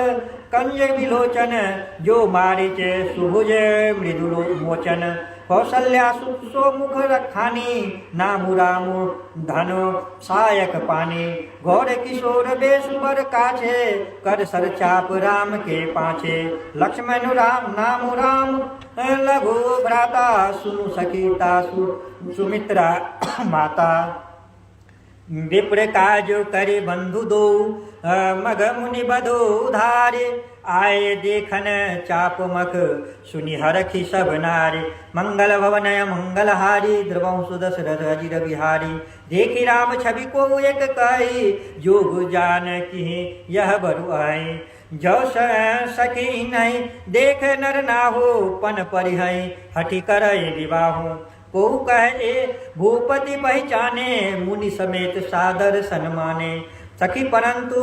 कंज विलोचन जो मारिच सुभुज मृदुलो मोचन। कौशल्या सो मुख रखानी नामु राम धनु सायक पानी। गौर किशोर बेसुबर काछे कर सर चाप राम के पाछे। लक्ष्मण राम नाम राम लघु भ्राता सुनु सखीता सुमित्रा माता। विप्र काज करे बंधु दो मग मुनि बधो धारे। आए देखन चाप मख सुनि हरखि सब नारे। मंगल भवनय मंगलहारी द्रवहु सुदशरथ अजिर बिहारी। देखी राम छवि को एक कही जोग जान की यह बरु आई। जो सखी नहीं देख नर नाहु पन परिहै हठि करय विवाहु। को कहे भूपति पहचाने मुनि समेत सादर सन्माने। सखी परंतु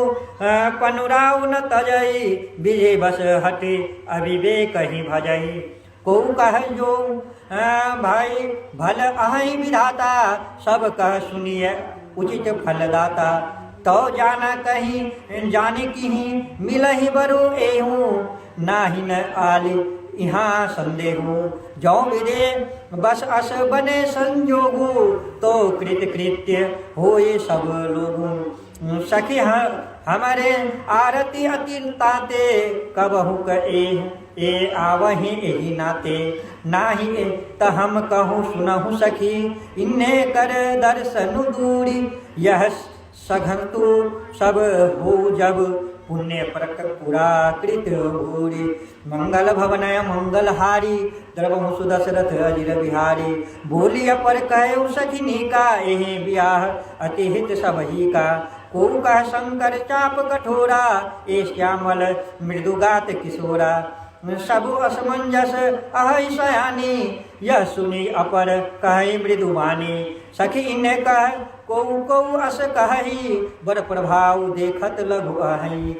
पनुराव न तजई विजय बस हटे अविवेक ही भजई। को कह जो भाई भल अहि विधाता सब कह सुनिए उचित फलदाता। तो जाना कहीं जाने की मिलहि बरु एहू नाही न आली यहाँ संदेहू। जो विदे बस अस बने संजोगू तो कृत कृत्य होए सब लोगू। सखी हमारे आरती अति ताते कबहु ए आवहि एहि नाते। नाही त हम कहूँ सुनहु सखी इन्ने कर दर्शनु दूरी। यह सघंतु सब हो जब पुण्य पुरा कृत भूरी। मंगल भवनय मंगलहारी द्रवहु सुदशरथ अजिर बिहारी। बोली अपर कहे सखिनी का एहि ब्याह अति हित सबही का। को कह शंकर चाप कठोरा ए श्यामल मृदुगात किशोरा। सब असमंजस अहि सयानी यह सुनी अपर कहि मृदुवानी। सखी इन्हें कह को अस कहि बर प्रभाव देखत लघु अहि।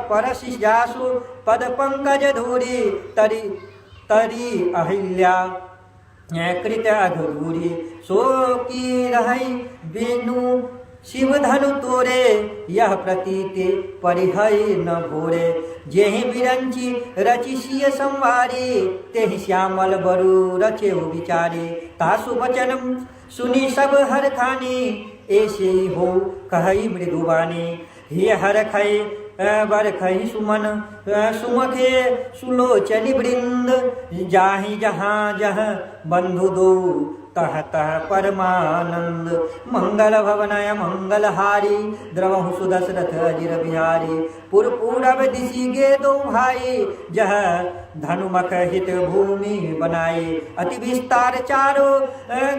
परसि जासु पद पंकज धूरी तरी तरी अहिल्या कृत अघूरी। सो की रहि बेनु शिव धनु तोरे यह प्रतीति परिहय न भोरे। जेहि बिरंची रचि सिय संवारी तेहि श्यामल बरु रचे विचारी। तासु वचन सुनी सब हर खानी ऐसे हो कहई मृदुवानी। हे हर खई बर खई सुमन सुमखे सुलोचनि वृंद। जाहि जहाँ जह बंधु दो तह तह परमानंद। मंगल भवनय मंगलहारी द्रवहु सुदशरथ अजिर बिहारी। पूरब दिशि गे दो भाई जह धनुमख हित भूमि बनाई। अति विस्तार चारो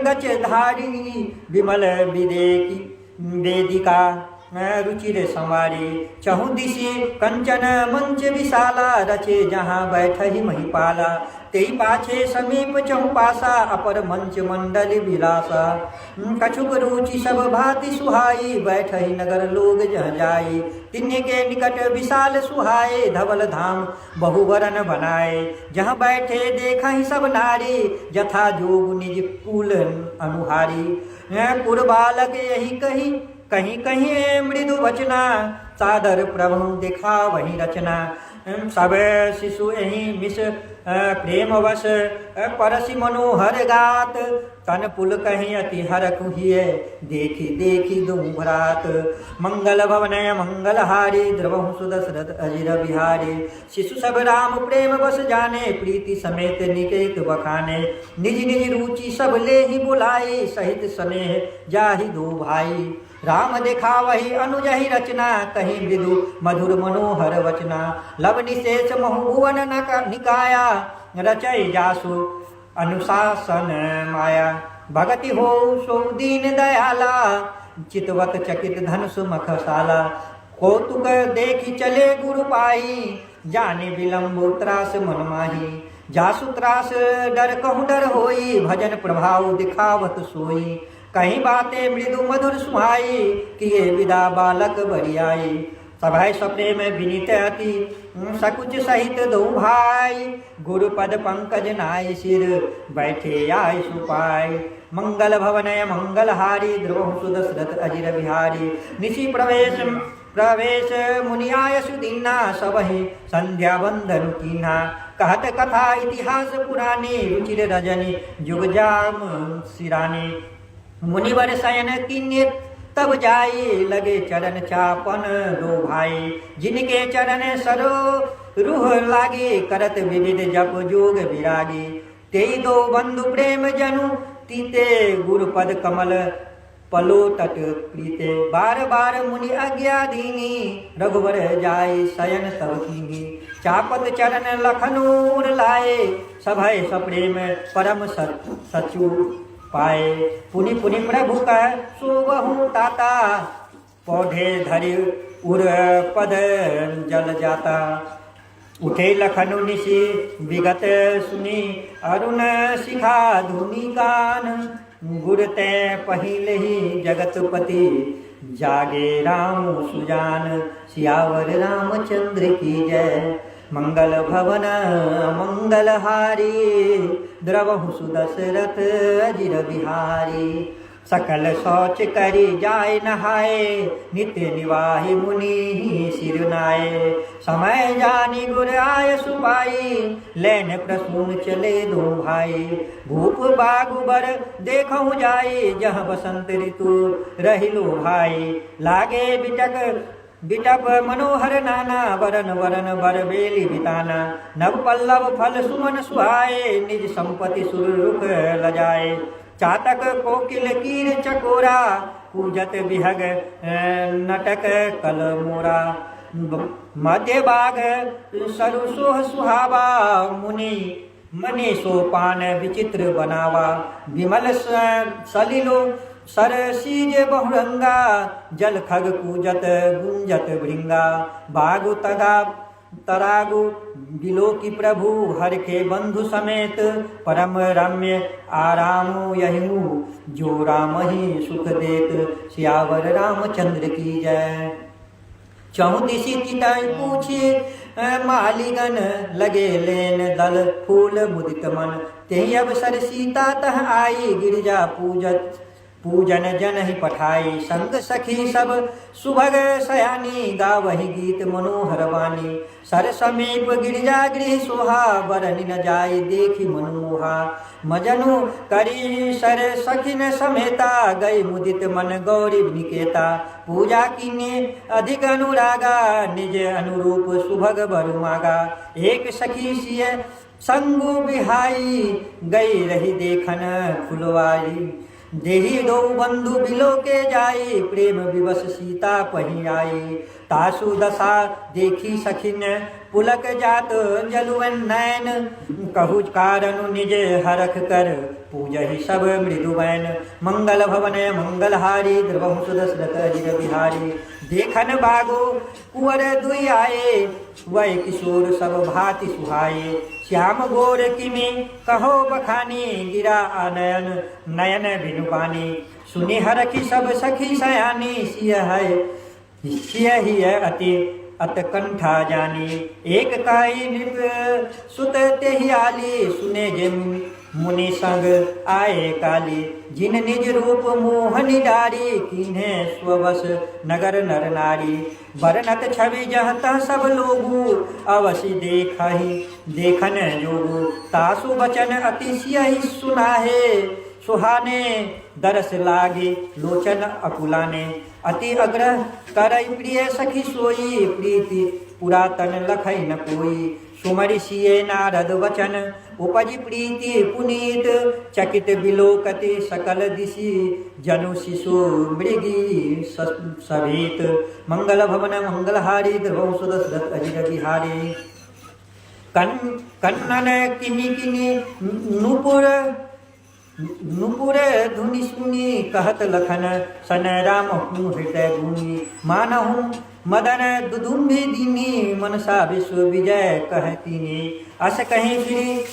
गच धारी विमल विदेकी वेदिका रुचिर संवारी। चहु दिशि कंचन मंच विशाला रचे जहाँ बैठहि महिपाला। तेई पाछे समीप चहु पासा अपर मंच मंडल विलासा। कछुक रुचि सब भांति सुहाई बैठहि नगर लोग जह जाई। तिन्य के निकट विशाल सुहाए धवल धाम बहुवरन बनाए। जहाँ बैठे देखहि सब नारी जथा जोग निज कुल अनुहारी। कुरबालक यही कही कहीं कहीं मृदु वचना सादर प्रभु देखा वही रचना। सब शिशु यही मिस प्रेम वश परसि मनोहर गात। तन पुल कहीं अति हरख हुए देखी देखी दुभरात। मंगल भवनय मंगलहारी द्रवहु सुदशरथ अजिर बिहारी। शिशु सब राम प्रेम बस जाने प्रीति समेत निकेत बखाने। निज निज रुचि सब ले ही बुलाए सहित स्नेह जाहि दो भाई। राम देखा वही अनुजहि रचना कहीं मृदु मधुर मनोहर वचना। लव निशेष महु भुवन निकाया रचय जासु अनुशासन माया। भगति हो सो दीन दयाला, चितवत चकित धनुष मखशाला। कौतुक देखी चले गुरु पाई, जाने विलम्ब त्रास मन माही। जासु त्रास डर कहूँ डर होई, भजन प्रभाव दिखावत सोई। कहीं बातें मृदु मधुर सुहाई, किए विदा बालक बरियाई। सभय सप्रेम विनीत अति, सकुच सहित दो भाई। गुरु पद पंकज नाय सिर, बैठे आय सुपाय। मंगल भवनय मंगल हारी, द्रोह सुदशरथ अजिर बिहारी। निशि प्रवेश मुनि आय सुदीना, सबहि संध्या बंदन कीन्हा। कहत कथा इतिहास पुरानी, रुचिर रजनी जुग जाम सिरानी। मुनिवर शयन कीन्हे तब जाई, लगे चरण चापन दो भाई। जिनके चरण सरो रूह लागे, करत विविध जप जोग विरागी। तेई दो बंधु प्रेम जनु, तीते गुरुपद कमल पलो तट प्रीते। बार बार मुनि आज्ञा दीनी, रघुवर जाय शयन तब कीन्ही। चापत चरण लखनूर लाए, सभय सप्रेम परम सचु पाए। पुनि पुनि प्रभु का सोबहु ताता, पौधे धरि उर पद जल जाता। उठे लखनु निशि विगत सुनी, अरुण शिखा धुनि गान। गुर ते पहिले ही जगतपति, जागे राम सुजान। सियावर रामचंद्र की जय, मंगल भवन मंगल हारी। द्रवहु सुदशरथ अजिर बिहारी। सकल शौच करी जाय नहाए, नित्य निवाहि मुनि सिर नाये। समय जानी गुर आय सुपाई, लैन प्रसून चले दो भाई। भूप बागु बर देखहु जाई, जहाँ बसंत ऋतु रहिलो भाई। लागे बिटप मनोहर नाना, वरन वरन बर बेली बिताना। नव पल्लव फल सुमन सुहाए, निज संपत्ति सुर रुख लजाए। चातक कोकिल कीर चकोरा, पूजत बिहग नटक कल मोरा। मध्य बाग सरु सोह सुहावा, मुनि मनि सोपान विचित्र बनावा। विमल सलिलो सर सीज बहुरंगा, जल खग कूजत गुंजत भृंगा। बागु तरागु बिलो की प्रभु, हर के बंधु समेत। परम रम्य आराम यही, जो राम ही सुख देत। सियावर रामचंद्र की जय। चौदिशी चिताई पूछे मालिगन, लगे लेन दल फूल मुदित मन। तेहि अवसर सीता तह आई, गिरिजा पूजन जन ही पठाई। संग सखी सब सुभग सयानी, गावहि गीत मनोहर वाणी। सर समीप गिरिजा गृह सोहा, बरनि न जाय देखी मनमोहा। मजनु करी सर सखिन समेता, गई मुदित मन गौरी निकेता। पूजा कीने अधिक अनुरागा, निज अनुरूप सुभग बरु मागा। एक सखी सिय संगु बिहाई, गई रही देखन फुलवारी। देही दो बंधु बिलो के जाई, प्रेम विवश सीता पही आई। तासु दशा देखी सखिन पुलक जात, जलुवन नैन। कहु कारण निज हरख कर, पूजहि सब मृदुवैन। मंगल भवन मंगल हारी, द्रवहु सुदशरथ अजिर बिहारी। देखन बागो कुंवर दुई आए, वै किशोर सब भांति सुहाए। श्याम गोर किमी कहो बखानी, गिरा आनयन नयन बिनुपानी। सुनि हरखी सब सखी सयानी, सिय ही अति अतकंठा जानी। एक काई नृप सुत तेहि आली, सुने जे मुनि संग आए काली। जिन निज रूप मोहनि डारी, कीन्हे स्ववश नगर नर नारी। बरनत छवि जह तह सब लोगु, अवश्य देखन जोगु। तासु बचन अतिशय सुनाहे, सुहाने दरस लागे लोचन अकुलाने। अति अग्रह करई प्रिय सखी सोई, प्रीति पुरातन लखई न कोई। सुमरि सिए नारद वचन, उपजि प्रीति पुनीत। चकित बिलोकति सकल दिशि, जनु शिशु मृगी सभीत। मंगल भवन मंगल हारी, द्रवहु सुदशरथ अजिर बिहारी। कन्नन किनी किनी नुपुर धुनि सुनी कहत लखन सन राम हूँ हृदय गुनी मानहूँ मदन दुदुम्भी दीनी मनसा विश्व विजय कहती अस कहीं फिरी